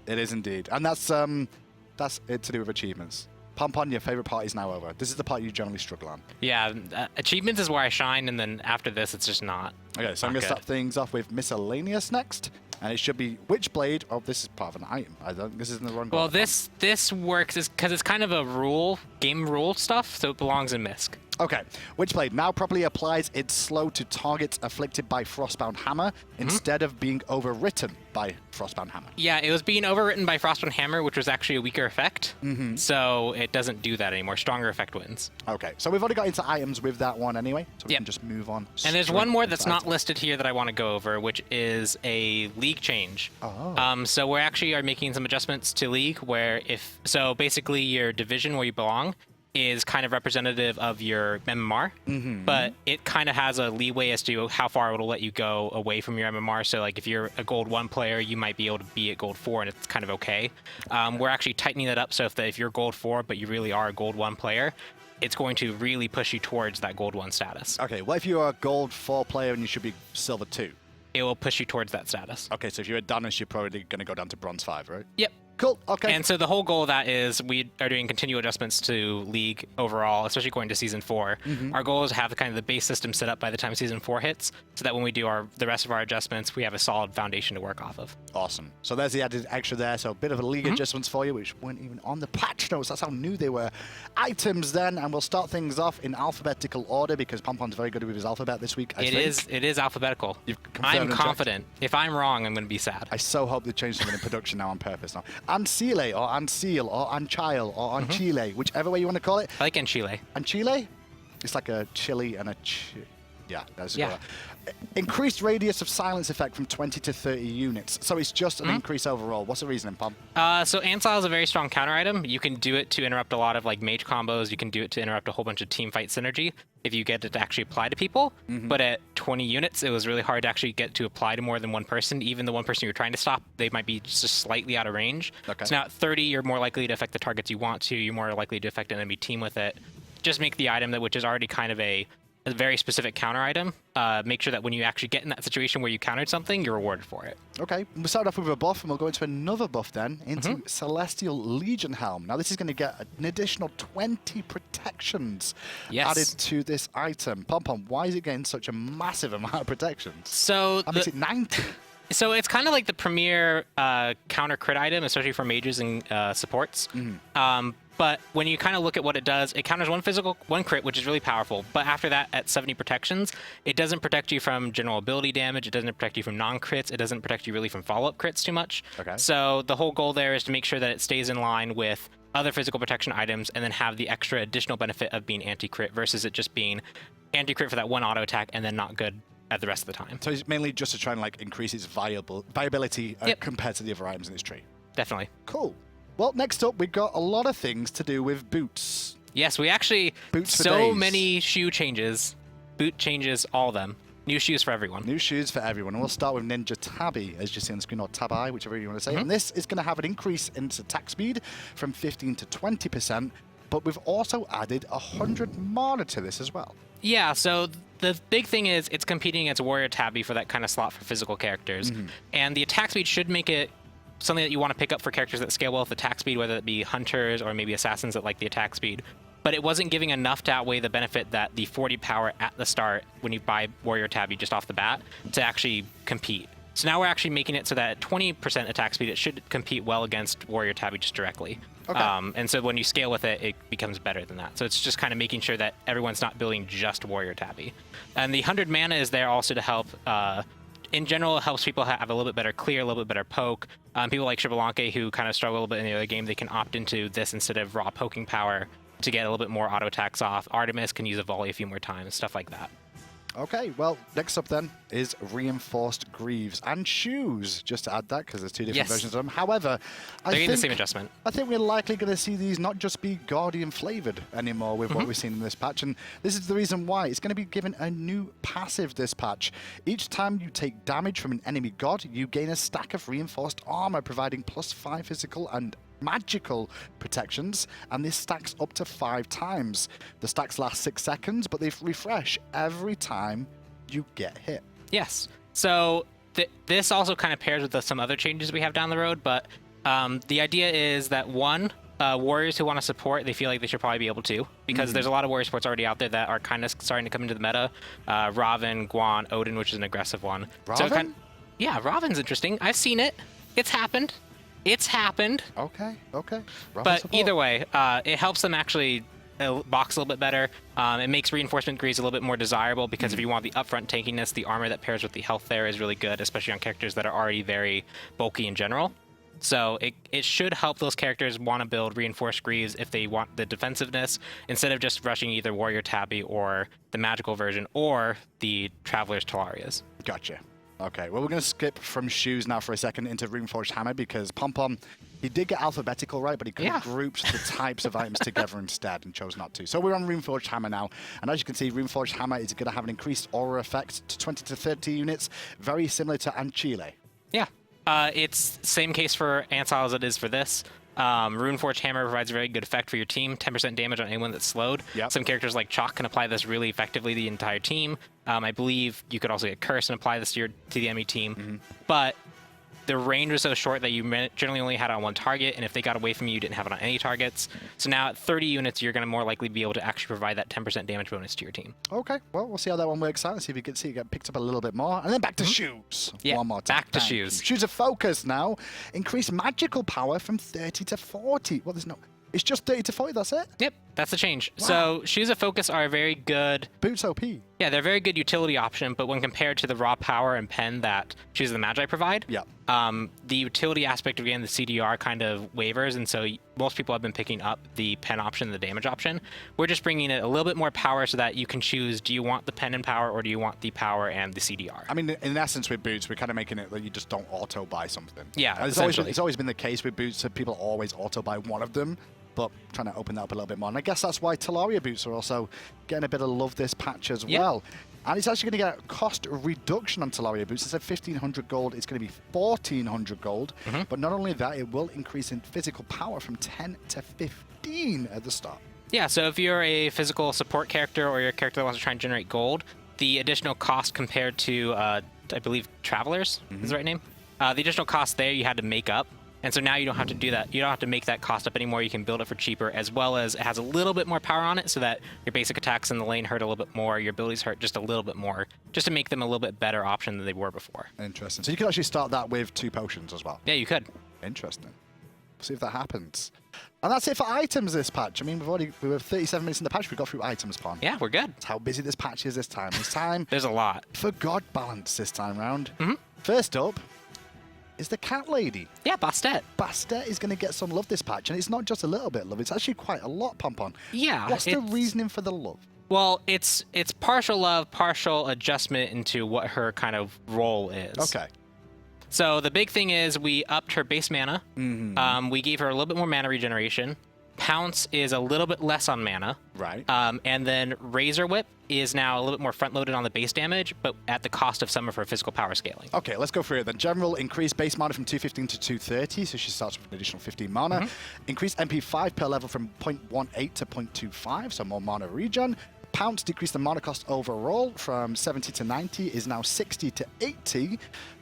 It is indeed. And that's it to do with achievements. Pompon, your favorite part is now over. This is the part you generally struggle on. Yeah, achievements is where I shine, and then after this, it's just not. Okay, so I'm going to start things off with miscellaneous next. And it should be Witchblade. Oh, this is part of an item. I don't. This isn't the wrong. Well, this works because it's kind of a game rule stuff, so it belongs in MISC. Okay, Witchblade now properly applies its slow to targets afflicted by Frostbound Hammer instead of being overwritten by Frostbound Hammer. Yeah, it was being overwritten by Frostbound Hammer, which was actually a weaker effect. So it doesn't do that anymore. Stronger effect wins. Okay, so we've already got into items with that one anyway, so we Yep. can just move on. And there's straight one more into that's not items. listed here that I want to go over, which is a league change. Oh. So we actually are making some adjustments to league where so basically your division where you belong is kind of representative of your MMR, but it kind of has a leeway as to how far it'll let you go away from your MMR. So like if you're a gold 1 player, you might be able to be at gold 4 and it's kind of okay. We're actually tightening that up so if you're gold 4 but you really are a gold 1 player, it's going to really push you towards that gold 1 status. Okay, what if you are a gold 4 player and you should be silver 2? It will push you towards that status. Okay, so if you're a Danis, you're probably going to go down to bronze 5, right? Yep. Cool, okay. And so the whole goal of that is we are doing continual adjustments to League overall, especially going to Season 4. Our goal is to have kind of the base system set up by the time Season 4 hits, so that when we do the rest of our adjustments, we have a solid foundation to work off of. Awesome. So there's the added extra there. So a bit of a league adjustments for you, which weren't even on the patch notes. That's how new they were. Items then, and we'll start things off in alphabetical order because Pompon's very good with his alphabet this week. It is alphabetical. You've confirmed I'm and checked. confident. If I'm wrong, I'm going to be sad. I so hope they change something in production now on purpose. Now, Ancile or Ancil or Anchile or Anchile, whichever way you want to call it. I like Enchile. Anchile? It's like a chili and a yeah, that's Yeah. Increased radius of silence effect from 20 to 30 units. So it's just an increase overall. What's the reasoning, Pom? So Ancile is a very strong counter item. You can do it to interrupt a lot of like mage combos. You can do it to interrupt a whole bunch of team fight synergy if you get it to actually apply to people. But at 20 units, it was really hard to actually get to apply to more than one person. Even the one person you're trying to stop, they might be just slightly out of range. Okay. So now at 30, you're more likely to affect the targets you want to. You're more likely to affect an enemy team with it. Just make the item which is already kind of a very specific counter item. Make sure that when you actually get in that situation where you countered something, you're rewarded for it. Okay, we'll start off with a buff, and we'll go into another buff then, into Celestial Legion Helm. Now, this is going to get an additional 20 protections added to this item. Pom-Pom, why is it getting such a massive amount of protections? So That makes it 90. So it's kind of like the premier counter crit item, especially for mages and supports. But when you kind of look at what it does, it counters one crit, which is really powerful. But after that, at 70 protections, it doesn't protect you from general ability damage. It doesn't protect you from non-crits. It doesn't protect you really from follow-up crits too much. Okay. So the whole goal there is to make sure that it stays in line with other physical protection items and then have the extra additional benefit of being anti-crit versus it just being anti-crit for that one auto attack and then not good at the rest of the time. So it's mainly just to try and like increase its viability compared to the other items in this tree. Definitely. Cool. Well, next up, we've got a lot of things to do with boots. Yes, we actually Boots for so days. many shoe changes. Boot changes, all of them. New shoes for everyone. New shoes for everyone. And we'll start with Ninja Tabi, as you see on the screen, or Tabi, whichever you want to say. And this is going to have an increase in its attack speed from 15 to 20%, but we've also added 100 mana to this as well. Yeah, so the big thing is it's competing against Warrior Tabby for that kind of slot for physical characters. And the attack speed should make it something that you want to pick up for characters that scale well with attack speed, whether it be hunters or maybe assassins that like the attack speed. But it wasn't giving enough to outweigh the benefit that the 40 power at the start, when you buy Warrior Tabby just off the bat, to actually compete. So now we're actually making it so that at 20% attack speed, it should compete well against Warrior Tabby just directly. Okay. And so when you scale with it, it becomes better than that. So it's just kind of making sure that everyone's not building just Warrior Tabby. And the 100 mana is there also to help in general, it helps people have a little bit better clear, a little bit better poke. People like Shibalanke who kind of struggle a little bit in the other game, they can opt into this instead of raw poking power to get a little bit more auto attacks off. Artemis can use a volley a few more times, stuff like that. Okay, well, next up then is Reinforced Greaves and Shoes, just to add that, because there's two different versions of them. However, they're getting the same adjustment. I think we're likely going to see these not just be Guardian flavored anymore with what we've seen in this patch, and this is the reason why. It's going to be given a new passive this patch. Each time you take damage from an enemy god, you gain a stack of reinforced armor, providing +5 physical and magical protections, and this stacks up to 5 times. The stacks last 6 seconds, but they refresh every time you get hit. Yes. So this also kind of pairs with some other changes we have down the road, but the idea is that warriors who want to support, they feel like they should probably be able to, because there's a lot of warrior supports already out there that are kind of starting to come into the meta. Raven, Guan, Odin, which is an aggressive one. Raven? So yeah, Raven's interesting. I've seen it. It's happened. It's happened. Okay. Raven But support. either way, it helps them actually box a little bit better. It makes Reinforcement Greaves a little bit more desirable, because if you want the upfront tankiness, the armor that pairs with the health there is really good, especially on characters that are already very bulky in general. So it should help those characters want to build Reinforced Greaves if they want the defensiveness, instead of just rushing either Warrior Tabby or the magical version or the Traveler's Talarias. Gotcha. Okay, well, we're going to skip from Shoes now for a second into Runeforged Hammer, because Pom-Pom, he did get alphabetical right, but he could have grouped the types of items together instead and chose not to. So we're on Runeforged Hammer now, and as you can see, Runeforged Hammer is going to have an increased aura effect to 20 to 30 units, very similar to Anchile. Yeah, it's same case for Ansel as it is for this. Runeforged Hammer provides a very good effect for your team, 10% damage on anyone that's slowed. Yep. Some characters like Chalk can apply this really effectively to the entire team. I believe you could also get Curse and apply this to the enemy team. But the range was so short that you generally only had it on one target, and if they got away from you, you didn't have it on any targets. So now at 30 units, you're going to more likely be able to actually provide that 10% damage bonus to your team. Okay, well, we'll see how that one works out and see if you can see it get picked up a little bit more. And then back to Shoes. Yeah, one more time. back to Thank Shoes. you. Shoes of Focus now. Increase magical power from 30 to 40. Well, it's just 30 to 40, that's it? Yep, that's the change. Wow. So Shoes of Focus are a very good... Boots OP. Yeah, they're a very good utility option, but when compared to the raw power and pen that Shoes of the Magi provide, the utility aspect of getting the CDR kind of wavers, and so most people have been picking up the pen option, the damage option. We're just bringing it a little bit more power so that you can choose, do you want the pen and power, or do you want the power and the CDR? I mean, in essence, with Boots, we're kind of making it that you just don't auto-buy something. Yeah, it's always been the case with Boots, that people always auto-buy one of them, but trying to open that up a little bit more. And I guess that's why Talaria Boots are also getting a bit of love this patch as well. And it's actually going to get a cost reduction on Talaria Boots. Instead of 1,500 gold, it's going to be 1,400 gold. But not only that, it will increase in physical power from 10 to 15 at the start. Yeah, so if you're a physical support character or you're a character that wants to try and generate gold, the additional cost compared to, I believe, Travelers is the right name? The additional cost there you had to make up. And so now you don't have to do that. You don't have to make that cost up anymore. You can build it for cheaper, as well as it has a little bit more power on it so that your basic attacks in the lane hurt a little bit more, your abilities hurt just a little bit more, just to make them a little bit better option than they were before. Interesting. So you could actually start that with 2 potions as well. Yeah, you could. Interesting. We'll see if that happens. And that's it for items this patch. I mean, we were 37 minutes in the patch. We got through items, Pon. Yeah, we're good. That's how busy this patch is this time. This time, there's a lot. For God balance this time round. First up is the cat lady. Yeah, Bastet. Bastet is going to get some love this patch, and it's not just a little bit of love. It's actually quite a lot, Pom-Pom. Yeah. What's the reasoning for the love? Well, it's partial love, partial adjustment into what her kind of role is. Okay. So the big thing is we upped her base mana. We gave her a little bit more mana regeneration. Pounce is a little bit less on mana. Right. And then Razor Whip is now a little bit more front-loaded on the base damage, but at the cost of some of her physical power scaling. Okay, let's go through it then. General, increased base mana from 215 to 230, so she starts with an additional 15 mana. Increased MP5 per level from 0.18 to 0.25, so more mana regen. Pounce decreased the mana cost overall from 70 to 90, is now 60 to 80.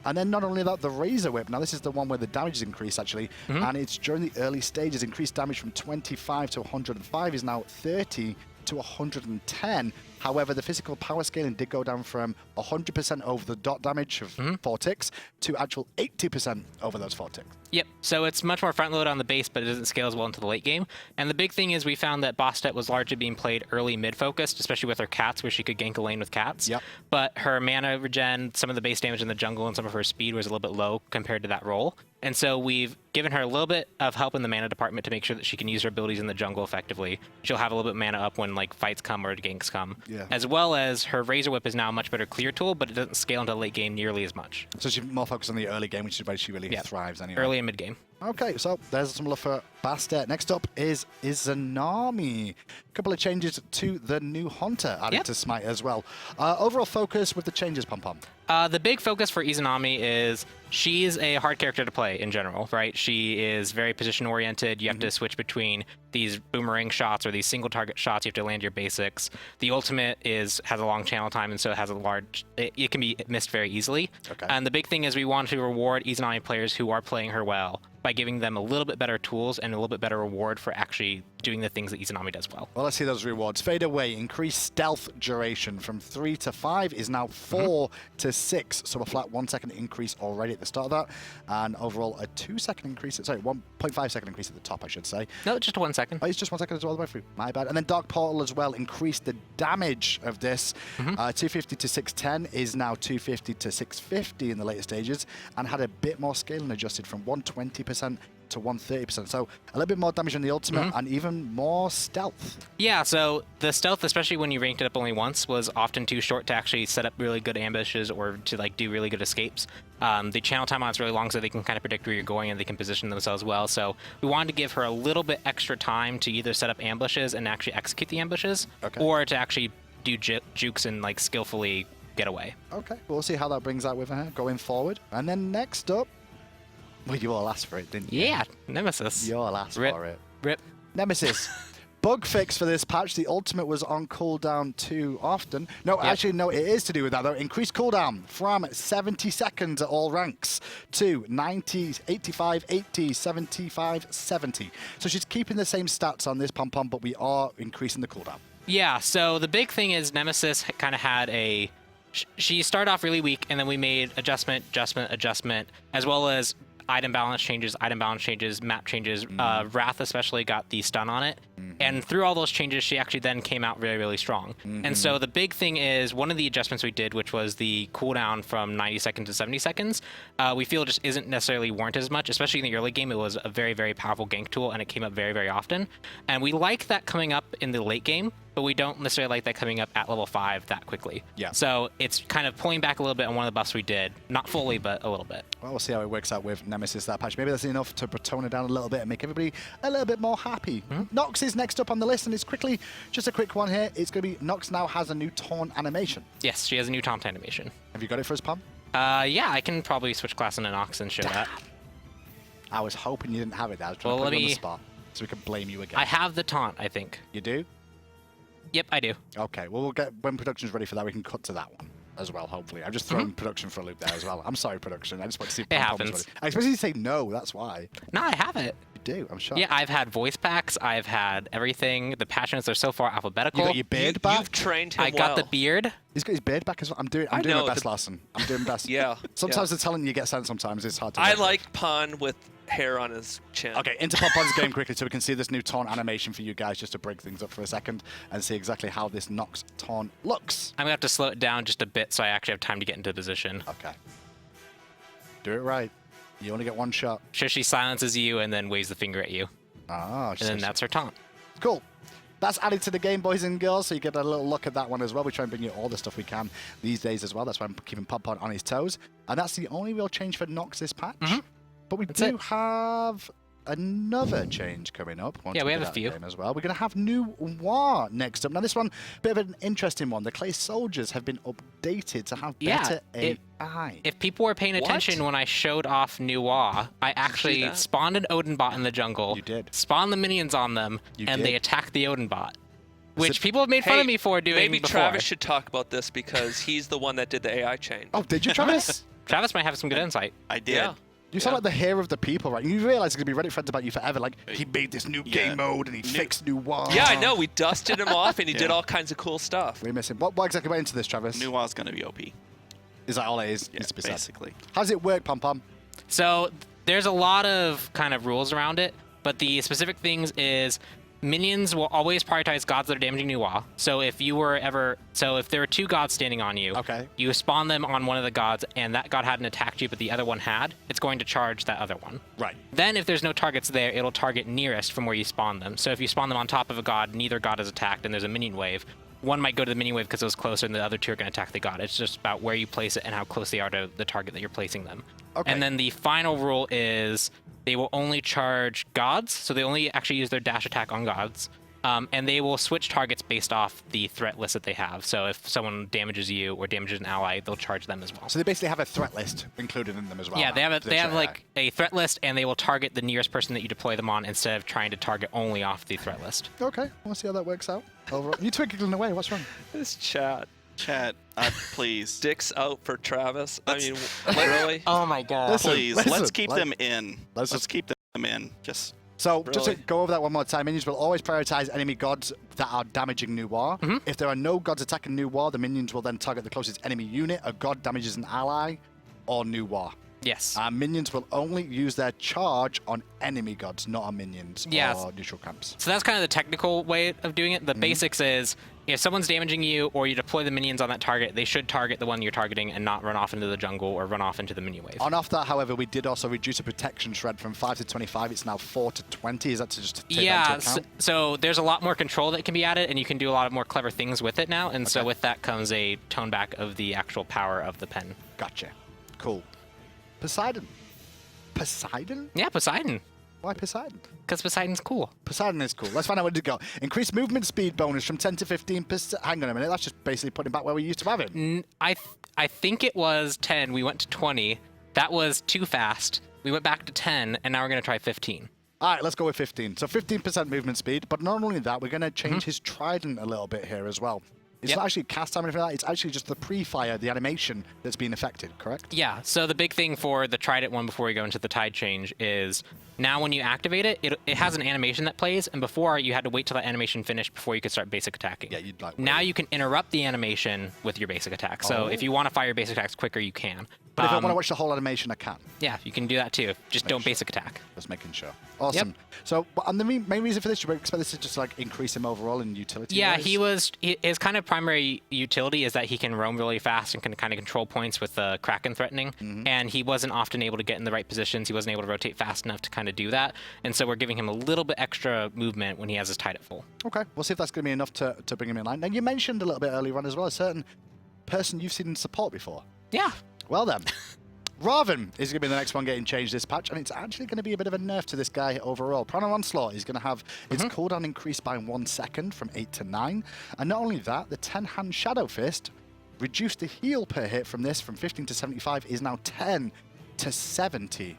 And then not only that, the Razor Whip, now this is the one where the damage is increased actually, and it's during the early stages, increased damage from 25 to 105 is now 30 to 110. However, the physical power scaling did go down from 100% over the dot damage of 4 ticks to actual 80% over those 4 ticks. Yep. So it's much more front load on the base, but it doesn't scale as well into the late game. And the big thing is we found that Bastet was largely being played early mid focused, especially with her cats, where she could gank a lane with cats. Yep. But her mana regen, some of the base damage in the jungle, and some of her speed was a little bit low compared to that role. And so we've given her a little bit of help in the mana department to make sure that she can use her abilities in the jungle effectively. She'll have a little bit of mana up when like fights come or ganks come. Yeah. As well as her Razor Whip is now a much better clear tool, but it doesn't scale into the late game nearly as much. So she's more focused on the early game, which is where she really thrives anyway. Early and mid game. Okay, so there's some love for Bastet. Next up is Izanami. A couple of changes to the new Hunter added to Smite as well. Overall focus with the changes, Pom Pom. The big focus for Izanami is she's a hard character to play in general, right? She is very position-oriented. You have to switch between these boomerang shots or these single-target shots. You have to land your basics. The ultimate has a long channel time, and so it has a large... It can be missed very easily. Okay. And the big thing is we want to reward Izanami players who are playing her well by giving them a little bit better tools and a little bit better reward for actually doing the things that Izanami does well. Well, let's see those rewards. Fade away, increased stealth duration from 3 to 5 is now 4 to 6. So a flat 1 second increase already at the start of that. And overall a 2 second increase, sorry, 1.5 second increase at the top, I should say. No, just 1 second. Oh, it's just 1 second as well, the way through. My bad. And then Dark Portal as well increased the damage of this. 250 to 610 is now 250 to 650 in the later stages, and had a bit more scaling adjusted from 120% to 130%. So a little bit more damage on the ultimate and even more stealth. Yeah, so the stealth, especially when you ranked it up only once, was often too short to actually set up really good ambushes or to like do really good escapes. The channel time on it's really long, so they can kind of predict where you're going and they can position themselves well. So we wanted to give her a little bit extra time to either set up ambushes and actually execute the ambushes, or to actually do jukes and like skillfully get away. Okay, we'll see how that brings out with her going forward. And then next up, well, you all asked for it, didn't you? Yeah, Nemesis. You all asked for it. Rip. Nemesis. Bug fix for this patch. The ultimate was on cooldown too often. No, actually, no, it is to do with that, though. Increased cooldown from 70 seconds at all ranks to 90, 85, 80, 75, 70. So she's keeping the same stats on this Pom Pom, but we are increasing the cooldown. Yeah, so the big thing is Nemesis kind of had a... She started off really weak, and then we made adjustment, as well as item balance changes, map changes. Wrath especially got the stun on it. And through all those changes, she actually then came out really, really strong. And so the big thing is one of the adjustments we did, which was the cooldown from 90 seconds to 70 seconds, we feel just isn't necessarily warranted as much, especially in the early game. It was a very, very powerful gank tool, and it came up very, very often. And we like that coming up in the late game, but we don't necessarily like that coming up at level 5 that quickly. Yeah. So it's kind of pulling back a little bit on one of the buffs we did. Not fully, but a little bit. Well, we'll see how it works out with Nemesis, that patch. Maybe that's enough to tone it down a little bit and make everybody a little bit more happy. Nox is next up on the list, and it's quickly, just a quick one here. It's going to be, Nox now has a new taunt animation. Yes, she has a new taunt animation. Have you got it for us, Pom? Yeah, I can probably switch class into Nox and show that. I was hoping you didn't have it. I was trying to put you on the spot so we can blame you again. I have the taunt, I think. You do? Yep, I do. Okay, well, we'll get, when production's ready for that, we can cut to that one as well, hopefully. I've just thrown production for a loop there as well. I'm sorry, production. I just want to see if it happens. I expect you to say no, that's why. No, I have it. You do, I'm shocked. Yeah, I've had voice packs. I've had everything. The patch notes are so far alphabetical. You got your beard back? You've trained him I got the beard. He's got his beard back as well. I'm doing my best, Larson. I'm doing best. Sometimes the talent you get sent sometimes is hard to I like Pon with hair on his chin. Okay, into Pom Pom's game quickly so we can see this new taunt animation for you guys, just to break things up for a second and see exactly how this Nox taunt looks. I'm going to have to slow it down just a bit so I actually have time to get into position. Okay. Do it right. You only get one shot. Sure, she silences you and then waves the finger at you. Ah, and then that's her taunt. Cool. That's added to the game, boys and girls, so you get a little look at that one as well. We try and bring you all the stuff we can these days as well. That's why I'm keeping Pom Pom on his toes. And that's the only real change for Nox this patch. But we do have another change coming up. Yeah, we have a few as well. We're going to have new War next up. Now, this one, a bit of an interesting one. The Clay Soldiers have been updated to have better AI. If people were paying attention when I showed off new War, I actually spawned an Odin bot in the jungle. You did. Spawned the minions on them, and they attacked the Odin bot. Which people have made fun of me for doing maybe before. Travis should talk about this because he's the one that did the AI change. Oh, did you, Travis? Travis might have some good insight. I did. Yeah. You sound like the hero of the people, right? You realize he's going to be Reddit friends about you forever. Like, he made this new game mode and he fixed new WoW. Yeah, I know. We dusted him off and he did all kinds of cool stuff. We miss him. What exactly went into this, Travis? New WoW's going to be OP. Is that all it is? Yeah, Needs to be said. basically. How does it work, Pom Pom? So there's a lot of kind of rules around it, but the specific things is minions will always prioritize gods that are damaging new WoW. So if there were 2 gods standing on you, you spawn them on one of the gods, and that god hadn't attacked you, but the other one had, it's going to charge that other one. Right. Then if there's no targets there, it'll target nearest from where you spawn them. So if you spawn them on top of a god, neither god is attacked, and there's a minion wave. One might go to the minion wave because it was closer, and the other 2 are going to attack the god. It's just about where you place it and how close they are to the target that you're placing them. Okay. And then the final rule is they will only charge gods, so they only actually use their dash attack on gods. And they will switch targets based off the threat list that they have. So if someone damages you or damages an ally, they'll charge them as well. So they basically have a threat list included in them as well. Yeah, they have like a threat list, and they will target the nearest person that you deploy them on instead of trying to target only off the threat list. Okay, we'll see how that works out. Overall. You twiggling away. What's wrong? This chat. Chat, please. Dicks out for Travis. I mean, really? Oh my god. Please, let's keep them in. Let's Let's keep them in. Just So, just to Really? go over that one more time, minions will always prioritize enemy gods that are damaging new war. If there are no gods attacking new war, the minions will then target the closest enemy unit. A god damages an ally or new war. Yes. Minions will only use their charge on enemy gods, not on minions or neutral camps. So that's kind of the technical way of doing it. The basics is if someone's damaging you or you deploy the minions on that target, they should target the one you're targeting and not run off into the jungle or run off into the minion wave. On off that, however, we did also reduce the protection shred from 5 to 25. It's now 4 to 20. Is that to just take that into account? So there's a lot more control that can be added, and you can do a lot of more clever things with it now. And so with that comes a tone back of the actual power of the pen. Gotcha. Cool. Poseidon. Poseidon? Yeah, Poseidon. Why Poseidon? Because Poseidon's cool. Poseidon is cool. Let's find out where to go. Increased movement speed bonus from 10 to 15%. Hang on a minute. That's just basically putting back where we used to have it. I think it was 10. We went to 20. That was too fast. We went back to 10, and now we're going to try 15. All right, let's go with 15. So 15% movement speed. But not only that, we're going to change his trident a little bit here as well. It's not actually cast time or anything like that. It's actually just the pre-fire, the animation that's being affected, correct? Yeah, so the big thing for the Trident one before we go into the Tide change is now when you activate it, it has an animation that plays, and before you had to wait till that animation finished before you could start basic attacking. Yeah, you'd like now you can interrupt the animation with your basic attack. So if you want to fire your basic attacks quicker, you can. But if I want to watch the whole animation, I can. Yeah, you can do that too. Just don't basic attack. Just making sure. Awesome. So, and the main reason for this, you would expect this to just like increase him overall in utility. Yeah, his kind of primary utility is that he can roam really fast and can kind of control points with the Kraken threatening. And he wasn't often able to get in the right positions. He wasn't able to rotate fast enough to kind of do that. And so we're giving him a little bit extra movement when he has his Tide at full. Okay, we'll see if that's going to be enough to bring him in line. Now, you mentioned a little bit earlier on as well, a certain person you've seen in support before. Yeah. Well then. Raven is going to be the next one getting changed this patch, and it's actually going to be a bit of a nerf to this guy overall. Prana Onslaught is going to have its cooldown increased by 1 second from 8 to 9. And not only that, the 10-hand Shadow Fist reduced the heal per hit from this from 15 to 75 is now 10 to 70.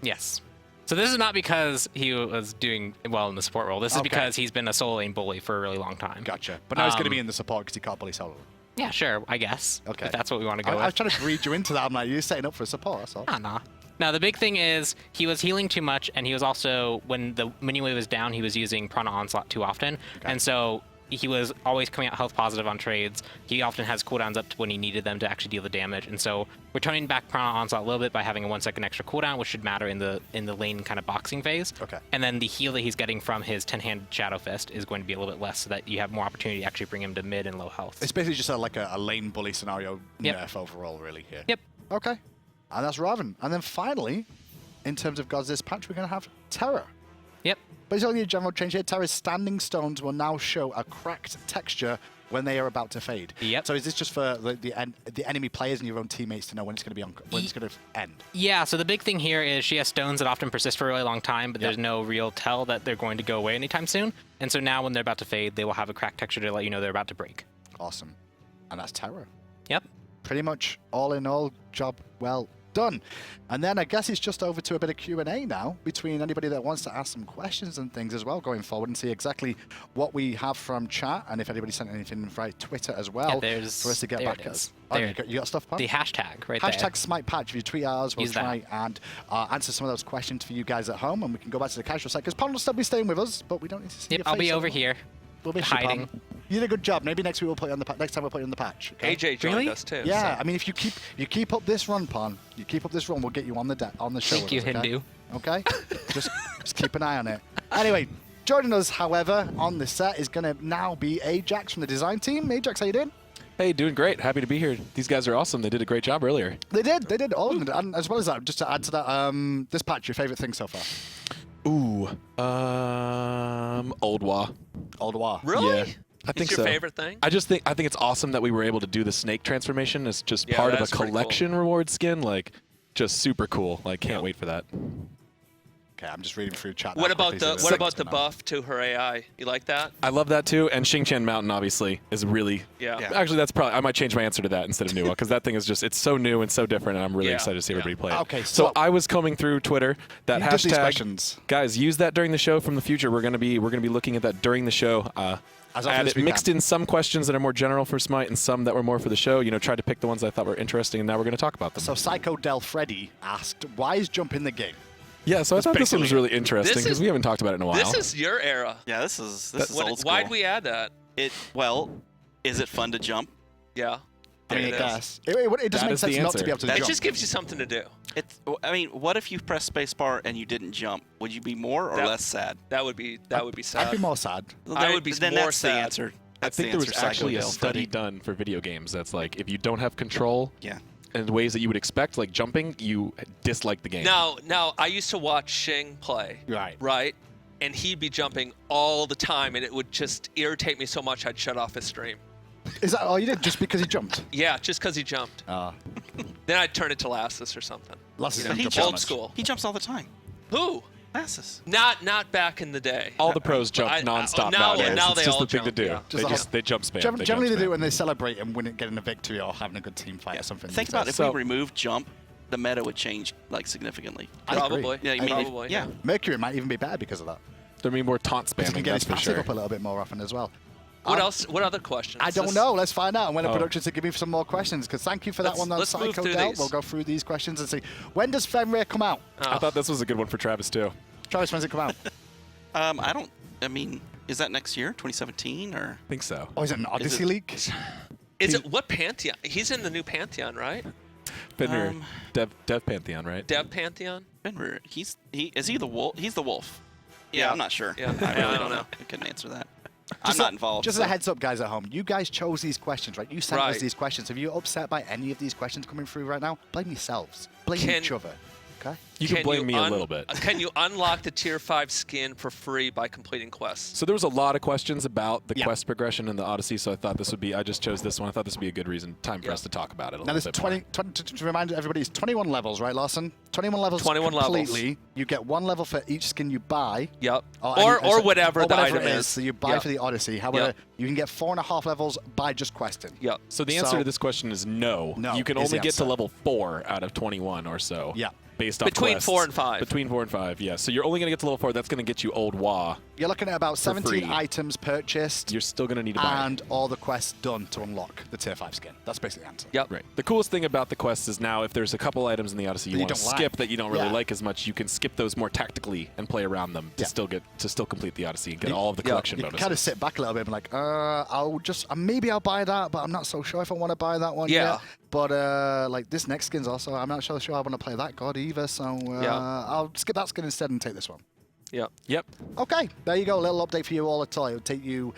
Yes. So this is not because he was doing well in the support role. This is because he's been a solo lane bully for a really long time. Gotcha. But now he's going to be in the support because he can't bully solo. Yeah, sure, I guess. Okay. If that's what we want to go with. I was trying to greed you into that. I'm like, you're setting up for a support, that's all. Nah. Now, the big thing is he was healing too much, and he was also, when the minion wave was down, he was using Prana Onslaught too often. Okay. And so he was always coming out health positive on trades. He often has cooldowns up to when he needed them to actually deal the damage. And so we're toning back Prana Onslaught a little bit by having a 1 second extra cooldown, which should matter in the lane kind of boxing phase. Okay. And then the heal that he's getting from his 10-hand Shadow Fist is going to be a little bit less so that you have more opportunity to actually bring him to mid and low health. It's basically just like a lane bully scenario nerf overall, really, here. Yep. Okay. And that's Raven. And then finally, in terms of gods this patch, we're going to have Terror. Yep. But it's only a general change here. Terror's standing stones will now show a cracked texture when they are about to fade. Yep. So is this just for the enemy players and your own teammates to know when it's going to be when it's going to end? Yeah. So the big thing here is she has stones that often persist for a really long time, but there's no real tell that they're going to go away anytime soon. And so now when they're about to fade, they will have a cracked texture to let you know they're about to break. Awesome. And that's Terror. Yep. Pretty much all in all, job well done. And then I guess it's just over to a bit of Q&A now between anybody that wants to ask some questions and things as well going forward and see exactly what we have from chat and if anybody sent anything from Twitter as well for us to get there back it at. is. Oh, There. you got stuff, Pam? The hashtag right there. Hashtag SMITEPATCH. If you tweet ours, we'll Use that. try and answer some of those questions for you guys at home, and we can go back to the casual side because Pam will still be staying with us, but we don't need to see Yep, your I'll face be over anymore. here. We'll miss hiding. you, Pam. You did a good job. Maybe next week we'll put you on the next time we'll put you on the patch. Okay? AJ joined Really? us too. Yeah, so. I mean, if you keep up this run, Pon, you keep up this run, we'll get you on the show. Thank you, with us, okay? Hindu. Okay, just keep an eye on it. Anyway, joining us, however, on the set is going to now be Ajax from the design team. Ajax, how you doing? Hey, doing great. Happy to be here. These guys are awesome. They did a great job earlier. They did all of them. And as well as that, just to add to that, this patch, your favorite thing so far? Ooh, Old Wa. Old War. Really? Yeah, I think It's so. your favorite thing? I think it's awesome that we were able to do the snake transformation as just Yeah, part of a that's pretty cool. collection reward skin. Like, just super cool. Like, can't wait for that. Okay, I'm just reading through chat. What now about quickly, the so what about the now. buff to her AI? You like that? I love that too. And Xingqian Mountain obviously is really. Yeah. Yeah. Actually, that's probably I might change my answer to that instead of Nuwa because that thing is just it's so new and so different, and I'm really Yeah, excited to see yeah. everybody play it. Okay, so so- I was combing through Twitter that You did these hashtag. questions. Guys, use that during the show from the future. We're gonna be looking at that during the show. As I often had as it we mixed can. in some questions that are more general for Smite and some that were more for the show. You know, tried to pick the ones I thought were interesting, and now we're going to talk about them. So Psycho Del Freddy asked, why is jump in the game? yeah, so I thought this one was basically really interesting This because is- we haven't talked about it in a while. This is your era. Yeah, this is old school. Why'd we add that? Well, is it fun to jump? Yeah. I mean, It I is. guess. It doesn't That make is sense the not to answer. be able to That jump. just gives you something to do. I mean, what if you press spacebar and you didn't jump? Would you be more or That- less sad? That would be sad. I'd be more sad. I would be then more that's sad. the answer. I That's think the there was answer, Psycho actually a Del study Freddy. done for video games that's like if you don't have control Yeah. in ways that you would expect, like jumping, you dislike the game. Now, I used to watch Shing play. Right. Right? And he'd be jumping all the time, and it would just irritate me so much I'd shut off his stream. Is that all you did? Just because he jumped? Yeah, just because he jumped. Then I'd turn it to Lassus or something. Last But season, he jumped jumps Old much. school. He jumps all the time. Who? Masses. Not back in the day. All the pros jump I- nonstop now- nowadays. now it's they just all the thing to jump, do. yeah. They jump spam. Generally, they jump do it spam. when they celebrate and getting a victory or having a good team fight or something. Think these about days. if So- we remove jump, the meta would change like significantly. I agree. Probably. Yeah, I mean, if- Probably. yeah. Mercury might even be better because of that. There'll be more taunt Because he can spamming, get that's his for passive sure. up a little bit more often as well. What else? What other questions? I don't This- know. Let's find out. I'm going to Oh. production to give me some more questions because thank you for that Let's- one on let's move Psycho through Del. these. We'll go through these questions and see. When does FENRIR come out? I thought this was a good one for Travis too. Travis, when's it come out? I mean, is that next year, 2017 or? I think so. Oh, is it an Odyssey it- leak? Is it what Pantheon? He's in the new Pantheon, right? FENRIR, Dev Pantheon, right? Dev Pantheon. FENRIR. Is he the wolf? He's the wolf. Yeah, Yeah. I'm not sure. Yeah. I really I don't don't know. know. I couldn't answer that. I'm not involved. Just so. a heads up, guys at home. You guys chose these questions, right? You sent us Right. these questions. If you're upset by any of these questions coming through right now, blame yourselves. Blame Can- each other. Okay? You can blame me a un- little bit. Can you unlock the tier 5 skin for free by completing quests? So there was a lot of questions about the Yeah. quest progression in the Odyssey, so I thought this would be, I just chose this one. I thought this would be a good time for Yeah. us to talk about it a Now, little there's bit 20 to remind everybody, it's 21 levels, right, Larson? 21 levels 21 levels. completely. You get one level for each skin you buy. Yep. Or Or whatever the item it is. is. So you buy Yep. for the Odyssey. However, Yep. you can get 4.5 levels by just questing. Yep. So the answer So- to this question is no. No You can is the only get to answer. level 4 out of 21 or so. Yeah. Based off Between quests. 4 and 5. Between 4 and 5, yeah. So you're only going to get to level 4. That's going to get you Old Wa. You're looking at about 17 free. items purchased You're still going to need to buy it. and all the quests done to unlock the tier 5 skin. That's basically the answer. Yep. Right. The coolest thing about the quests is now if there's a couple items in the Odyssey you That you want to don't like. skip that you don't really Yeah. like as much, you can skip those more tactically and play around them to Yeah. still complete the Odyssey and get You- all of the yeah, collection You can bonuses. kind of sit back a little bit and be like, maybe I'll buy that, but I'm not so sure if I want to buy that one Yeah. yet. But like this next skin's also, I'm not so sure I want to play that god either, so Yeah. I'll skip that skin instead and take this one. Yep. Yep. Okay, there you go. A little update for you all at all. It'll take you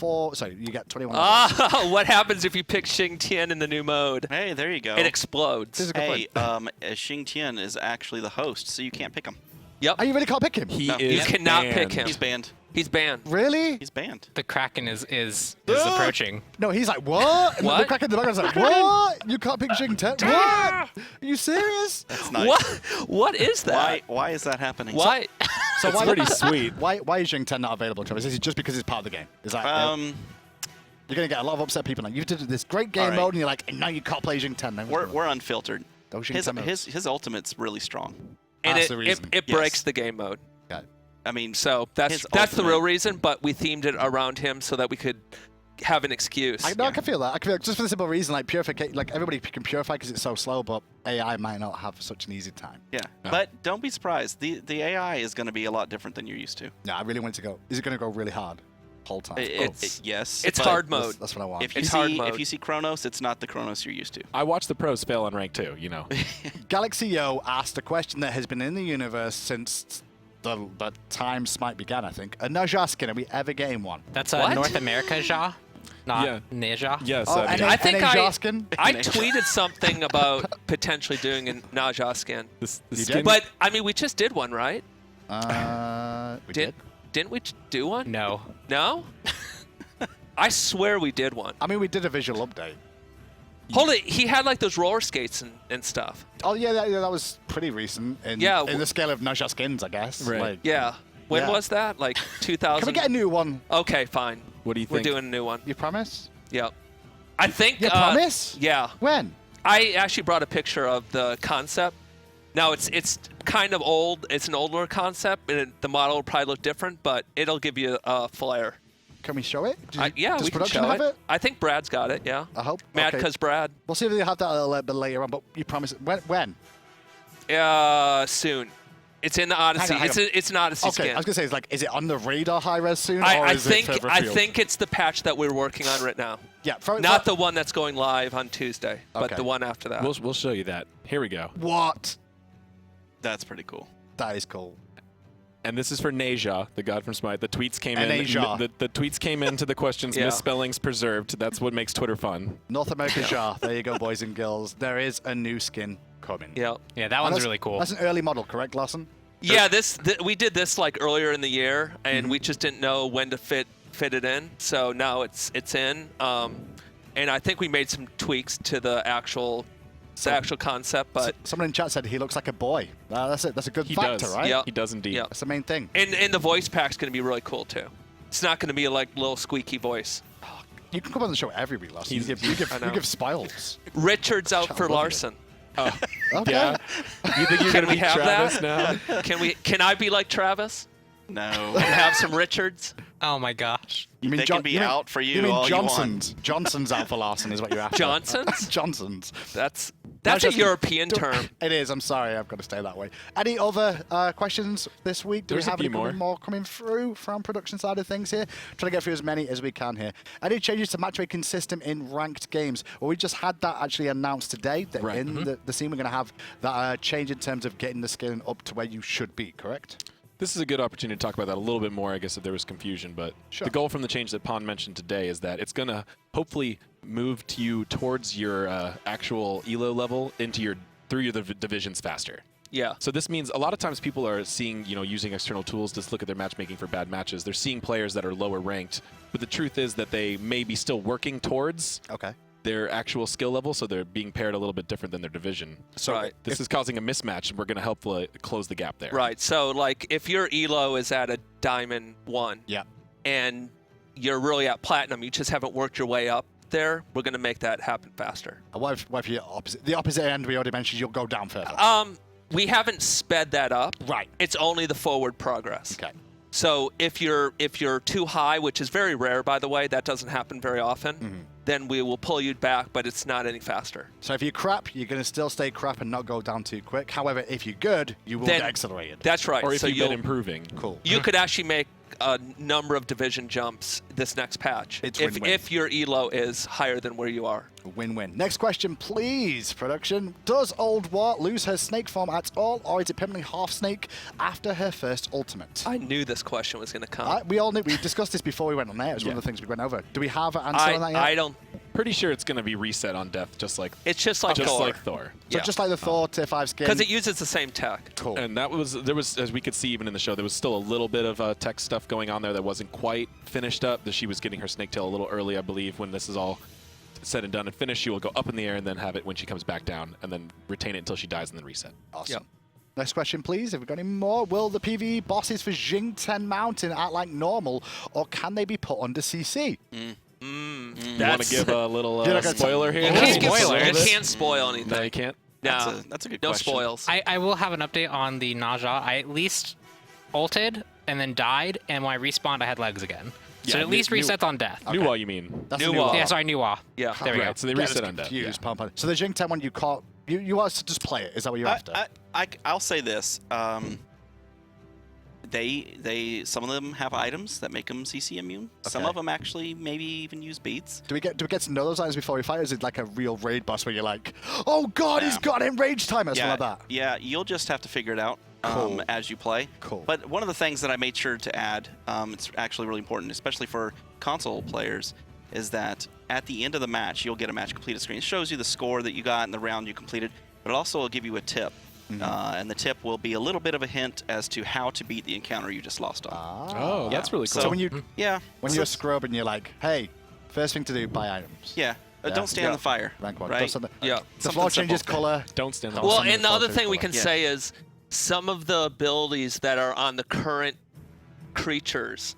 you get 21 levels. Ah, what happens if you pick Xing Tian in the new mode? Hey, there you go. It explodes. This is a good Hey, point. Xing Tian is actually the host, so you can't pick him. Yep. Oh, you really can't pick him? He No. is You cannot pick banned. him. He's banned. He's banned. Really? He's banned. The Kraken is approaching. No, he's like, what? And What? the crack in the background's like, what? You can't pick Xing Tian? What? Are you serious? That's nice. What? What is that? Why is that happening? Why? So It's pretty sweet. Why is Xing Tian not available, Travis? Is it just because it's part of the game? Is that you're gonna get a lot of upset people like you did this great game All right. mode and you're like, and now you can't play Xing Tian. Then We're unfiltered. His ultimate's really strong. And That's the reason. it Yes. breaks the game mode. I mean, So that's his the real ultimate- reason, but we themed it around him so that we could have an excuse. I can feel that. I can feel just for the simple reason, like purification, like everybody can purify because it's so slow, but AI might not have such an easy time. Yeah, but don't be surprised. The AI is going to be a lot different than you're used to. No, I really want it to go. Is it going to go really hard? Whole time. Yes. It's but hard mode. That's what I want. If you It's hard see mode. if you see Kronos, it's not the Kronos you're used to. I watched the pros fail on rank 2, you know. Galaxy Yo asked a question that has been in the universe since the time Smite began, I think. A Naja skin, are we ever getting one? That's What? North America Ja, not Yeah. Neja. Yes. Oh, I mean, I think NA skin? I tweeted something about potentially doing a Naja skin. the You skin, did? But, I mean, we just did one, right? We did. Didn't we do one? No. No? I swear we did one. I mean, we did a visual update. Hold it. He had like those roller skates and stuff. Oh, yeah, that was pretty recent in, Yeah, in the scale of Naja skins, I guess. Right. Like, Yeah. When Yeah. was that? Like 2000? Can we get a new one? Okay, fine. what do you We're think? doing a new one. You promise? Yep. I think. You promise? Yeah. When? I actually brought a picture of the concept. Now it's kind of old. It's an older concept, and the model will probably look different, but it'll give you a flair. Can we show it? Yeah, Does we can production show have it? I think Brad's got it. Yeah. I hope. Mad Okay. cause Brad. We'll see if they have that a little bit later on, but you promise. When? Soon. It's in the Odyssey. Hang on. It's an Odyssey Okay, skin. I was gonna say, is it on the radar Hi-Rez soon, or I is think it further I afield? think it's the patch that we're working on right now. Yeah, Not the one that's going live on Tuesday, but Okay. the one after that. We'll show you that. Here we go. What? That's pretty cool. That is cool. And this is for Neja, the god from Smite. The tweets came in. Neja. The tweets came into the questions. Yeah. Misspellings preserved. That's what makes Twitter fun. North America Jar. There you go, boys and girls. There is a new skin coming. Yeah. Yeah, that And one's that's- really cool. That's an early model, correct, Lawson? Yeah, we did this like earlier in the year, and we just didn't know when to fit it in. So now it's in, and I think we made some tweaks to the actual concept. But Someone in chat said he looks like a boy. That's it. That's a good He factor, does. right? Yeah. He does indeed. Yeah. That's the main thing. and the voice pack's gonna be really cool too. It's not gonna be a like little squeaky voice. You can come on the show every week, Lawson. You He's- give, I know. you give spoils. Richard's out Chat for love you. Larson. Okay. Yeah. You think you're Can gonna we be have Travis that? now? Can I be like Travis No. and have some Richards? Oh my gosh. You They can be out for you You mean all you want. Johnson's? Johnson's out for Larson is what you're after. Johnson's? Johnson's. That's No, a just- European don't- term. It is. I'm sorry. I've got to stay that way. Any other questions this week? Do There's we a have few any more coming through from production side of things here? Trying to get through as many as we can here. Any changes to matchmaking system in ranked games? Well, we just had that actually announced today. That Right. in the scene, we're going to have that change in terms of getting the scaling up to where you should be, correct? This is a good opportunity to talk about that a little bit more, I guess, if there was confusion. But Sure. the goal from the change that Pon mentioned today is that it's going to hopefully move you towards your actual ELO level through the divisions faster. Yeah. So this means a lot of times people are seeing, using external tools to look at their matchmaking for bad matches. They're seeing players that are lower ranked, but the truth is that they may be still working towards Okay. their actual skill level, so they're being paired a little bit different than their division. So Right. This is causing a mismatch, and we're going to help close the gap there. Right. So, like, if your elo is at a diamond 1 yeah. and you're really at platinum, you just haven't worked your way up there, we're going to make that happen faster. What if you're opposite? The opposite end we already mentioned. You'll go down further. We haven't sped that up. Right. It's only the forward progress. Okay. So if you're too high, which is very rare, by the way, that doesn't happen very often, then we will pull you back, but it's not any faster. So if you're crap, you're going to still stay crap and not go down too quick. However, if you're good, you will get accelerated. That's right. Or if so you've you'll, been improving. Cool. you could actually make a number of division jumps this next patch It's if win-win. your elo is higher than where you are. Win-win. Next question, please, production. Does Old War lose her snake form at all, or is it permanently half snake after her first ultimate? I knew this question was going to come. We all knew. We discussed this before we went on air. It was one of the things we went over. Do we have an answer on that yet? I don't. Pretty sure it's going to be reset on death, just like It's just like Thor. like Thor. So yeah. just like the Thor Tier 5 skin. Because it uses the same tech. Cool. And there was, as we could see even in the show, there was still a little bit of tech stuff going on there that wasn't quite finished up. That she was getting her snake tail a little early, I believe. When this is all said and done and finished, she will go up in the air and then have it when she comes back down, and then retain it until she dies and then reset. Awesome. Yep. Next question, please. Have we got any more? Will the PvE bosses for Jing 10 Mountain act like normal, or can they be put under CC? You want to give a little You're not gonna spoiler here? You You can't can't, give you spoilers. can't spoil anything. No, you can't. No, That's a good no question. spoils. I will have an update on the Naja. I at least ulted and then died, and when I respawned, I had legs again. So Yeah, it at least resets on death. New wall, you mean? That's New a new wall. wall. Yeah, sorry, new wall. Yeah. There we Right, go. so they Get reset us on death. confused, Pom-Pom. So the Jing 10 one, you want us to just play it? Is that what you're after? I'll say this. Some of them have items that make them CC immune. Some Okay. of them actually maybe even use beads. Do we get to know those items before we fight? Or is it like a real raid boss where you're like, oh god, he's got an enraged timer, something like that? Yeah, you'll just have to figure it out Cool. as you play. Cool. But one of the things that I made sure to add, it's actually really important, especially for console players, is that at the end of the match, you'll get a match completed screen. It shows you the score that you got and the round you completed, but it also will give you a tip. And the tip will be a little bit of a hint as to how to beat the encounter you just lost on. Oh, that's really cool. So when you Yeah. when you're a scrub and you're like, hey, first thing to do, buy items. Yeah. Yeah. Don't stand in the fire. Rank 1. Right? Don't stand Yeah. The Something floor simple. changes color. Don't stand on Well, something and the floor other changes thing we color. can Yeah. say is some of the abilities that are on the current creatures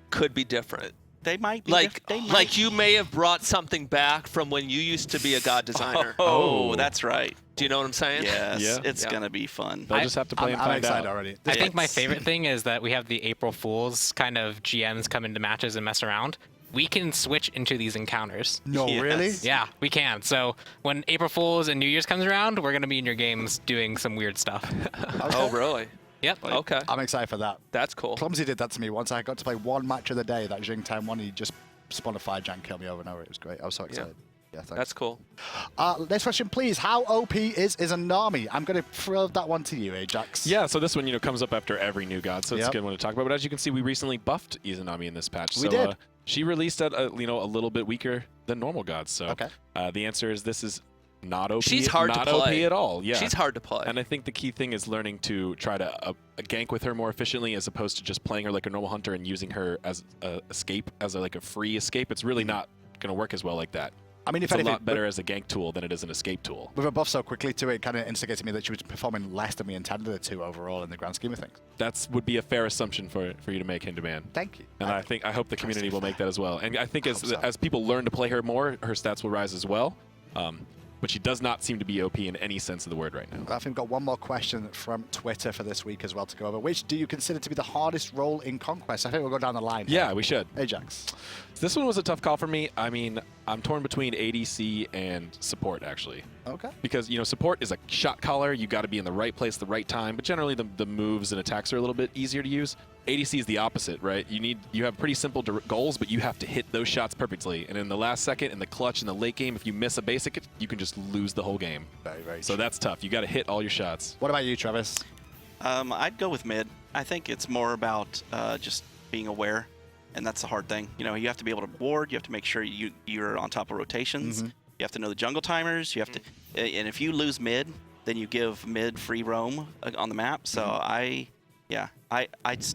could be different. They might be Like you may have brought something back from when you used to be a god designer. Oh, that's right. Do you know what I'm saying? Yes. Yeah. It's Yeah. going to be fun. They'll just have to play and I'm find excited out. already. I think my It's- favorite thing is that we have the April Fools kind of GMs come into matches and mess around. We can switch into these encounters. No, Yes. really? Yeah, we can. So when April Fools and New Year's comes around, we're going to be in your games doing some weird stuff. Oh, really? Yep. Okay. I'm excited for that. That's cool. Clumsy did that to me once. I got to play one match of the day, that Jing 10 one. He just spawned a fire giant, killed me over and over. It was great. I was so excited. Yeah, thanks. That's cool. Next question, please. How OP is Izanami? I'm going to throw that one to you, Ajax. Yeah, so this one, comes up after every new god, so it's Yep. a good one to talk about. But as you can see, we recently buffed Izanami in this patch. We so, did. She released at a little bit weaker than normal gods. So Okay. The answer is this is not OP. She's hard to not play. OP at all. Yeah. She's hard to play. And I think the key thing is learning to try to gank with her more efficiently, as opposed to just playing her like a normal hunter and using her as a escape, as a free escape. It's really not going to work as well like that. I mean, if It's a anything, lot better as a gank tool than it is an escape tool. with a buff so quickly to it, kind of instigated me that she was performing less than we intended her to overall in the grand scheme of things. That would be a fair assumption for you to make, Hinderman. Thank you. And I hope the community will make that as well. And I think as hope so. as people learn to play her more, her stats will rise as well. But she does not seem to be OP in any sense of the word right now. I think we've got one more question from Twitter for this week as well to go over. Which do you consider to be the hardest role in Conquest? I think we'll go down the line. Yeah, we should. Ajax. This one was a tough call for me. I mean, I'm torn between ADC and support, actually. Okay. Because, support is a shot caller. You got to be in the right place at the right time. But generally, the moves and attacks are a little bit easier to use. ADC is the opposite, right? You have pretty simple goals, but you have to hit those shots perfectly. And in the last second, in the clutch, in the late game, if you miss a basic, you can just lose the whole game. Very, very So true. that's tough. You got to hit all your shots. What about you, Travis? I'd go with mid. I think it's more about just being aware, and that's the hard thing. You have to be able to ward. You have to make sure you're on top of rotations. You have to know the jungle timers. You have to, and if you lose mid, then you give mid free roam on the map. So I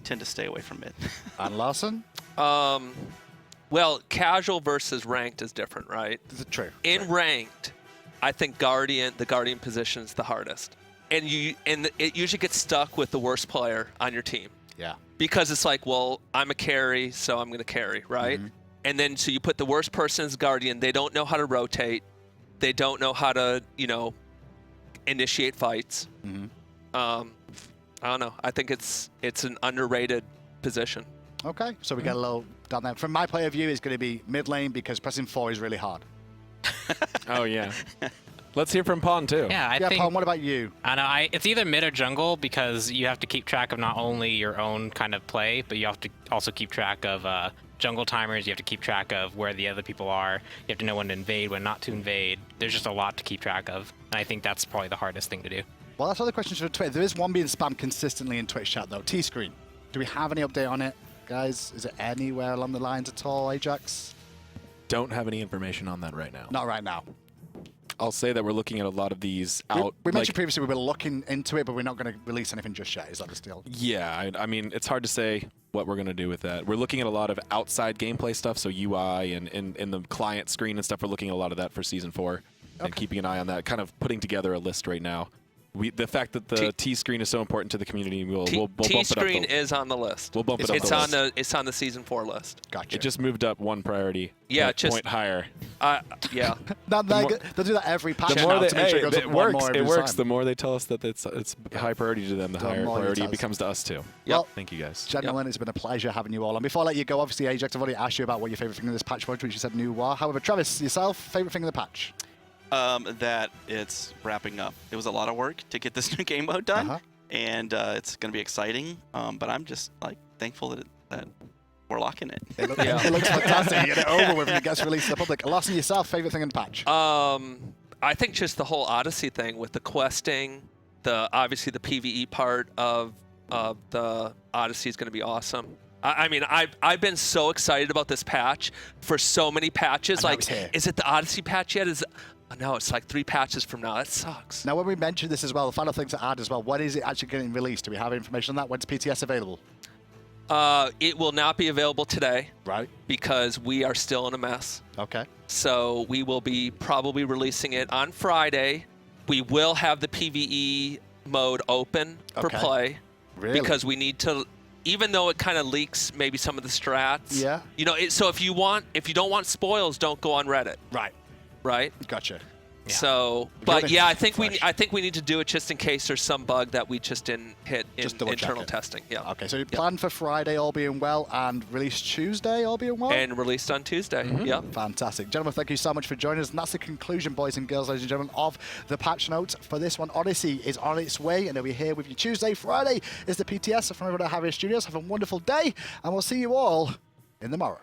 tend to stay away from mid. And Larson? Well, casual versus ranked is different, right? True. In ranked, I think the guardian position is the hardest. And it usually gets stuck with the worst player on your team. Yeah. Because it's like, well, I'm a carry, so I'm going to carry, right? And then so you put the worst person as guardian. They don't know how to rotate. They don't know how to, initiate fights. I don't know. I think it's an underrated position. Okay. So we get a little down there. From my point of view, it's going to be mid lane because pressing 4 is really hard. Oh, yeah. Let's hear from Pawn, too. Yeah, I Yeah, think. Paul, what about you? I know. It's either mid or jungle because you have to keep track of not only your own kind of play, but you have to also keep track of jungle timers. You have to keep track of where the other people are. You have to know when to invade, when not to invade. There's just a lot to keep track of, and I think that's probably the hardest thing to do. Well, that's all the questions for Twitter. There is one being spammed consistently in Twitch chat, though. T-Screen. Do we have any update on it, guys? Is it anywhere along the lines at all, Ajax? Don't have any information on that right now. Not right now. I'll say that we're looking at a lot of these out. We mentioned previously we were looking into it, but we're not going to release anything just yet. Is that the deal? Yeah, I mean, it's hard to say what we're going to do with that. We're looking at a lot of outside gameplay stuff, so UI and the client screen and stuff. We're looking at a lot of that for Season 4 and keeping an eye on that, kind of putting together a list right now. The fact that the T screen is so important to the community, we'll bump it up. T screen is on the list. We'll bump it up. It's on the season 4 list. Gotcha. It just moved up one priority. Yeah, point higher. Yeah. They'll do that every patch The more now to make sure it goes up it one works. more It every works. time. The more they tell us that it's high priority to them, the higher more it priority it does. becomes to us too. Well, Thank you guys. Gentlemen, it's been a pleasure having you all. And before I let you go, obviously, Ajax, I've already asked you about what your favorite thing in this patch was, which you said new war. However, Travis, yourself, favorite thing in the patch? That it's wrapping up. It was a lot of work to get this new game mode done, and it's going to be exciting. But I'm just like thankful that we're locking it. It looks fantastic. You get it over with when it gets released to the public. Lawson, yourself, favorite thing in the patch? I think just the whole Odyssey thing with the questing, obviously the PvE part of the Odyssey is going to be awesome. I mean, I've been so excited about this patch for so many patches. Like, is it the Odyssey patch yet? No, it's like 3 patches from now. That sucks. Now, when we mentioned this as well, the final thing to add as well, when is it actually getting released? Do we have information on that? When's PTS available? It will not be available today. Right. Because we are still in a mess. Okay. So we will be probably releasing it on Friday. We will have the PvE mode open for play. Really? Because we need to, even though it kind of leaks maybe some of the strats. Yeah. You know, so if you don't want spoils, don't go on Reddit. Right. Right? Gotcha. Yeah. So, but yeah, I think we need to do it just in case there's some bug that we just didn't hit in internal testing. Yeah. Okay, so you plan for Friday, all being well, and release Tuesday, all being well? And released on Tuesday. Yeah. Fantastic. Gentlemen, thank you so much for joining us. And that's the conclusion, boys and girls, ladies and gentlemen, of the patch notes for this one. Odyssey is on its way, and it'll be here with you Tuesday. Friday is the PTS from everyone at Hi-Rez Studios. Have a wonderful day, and we'll see you all in the morrow.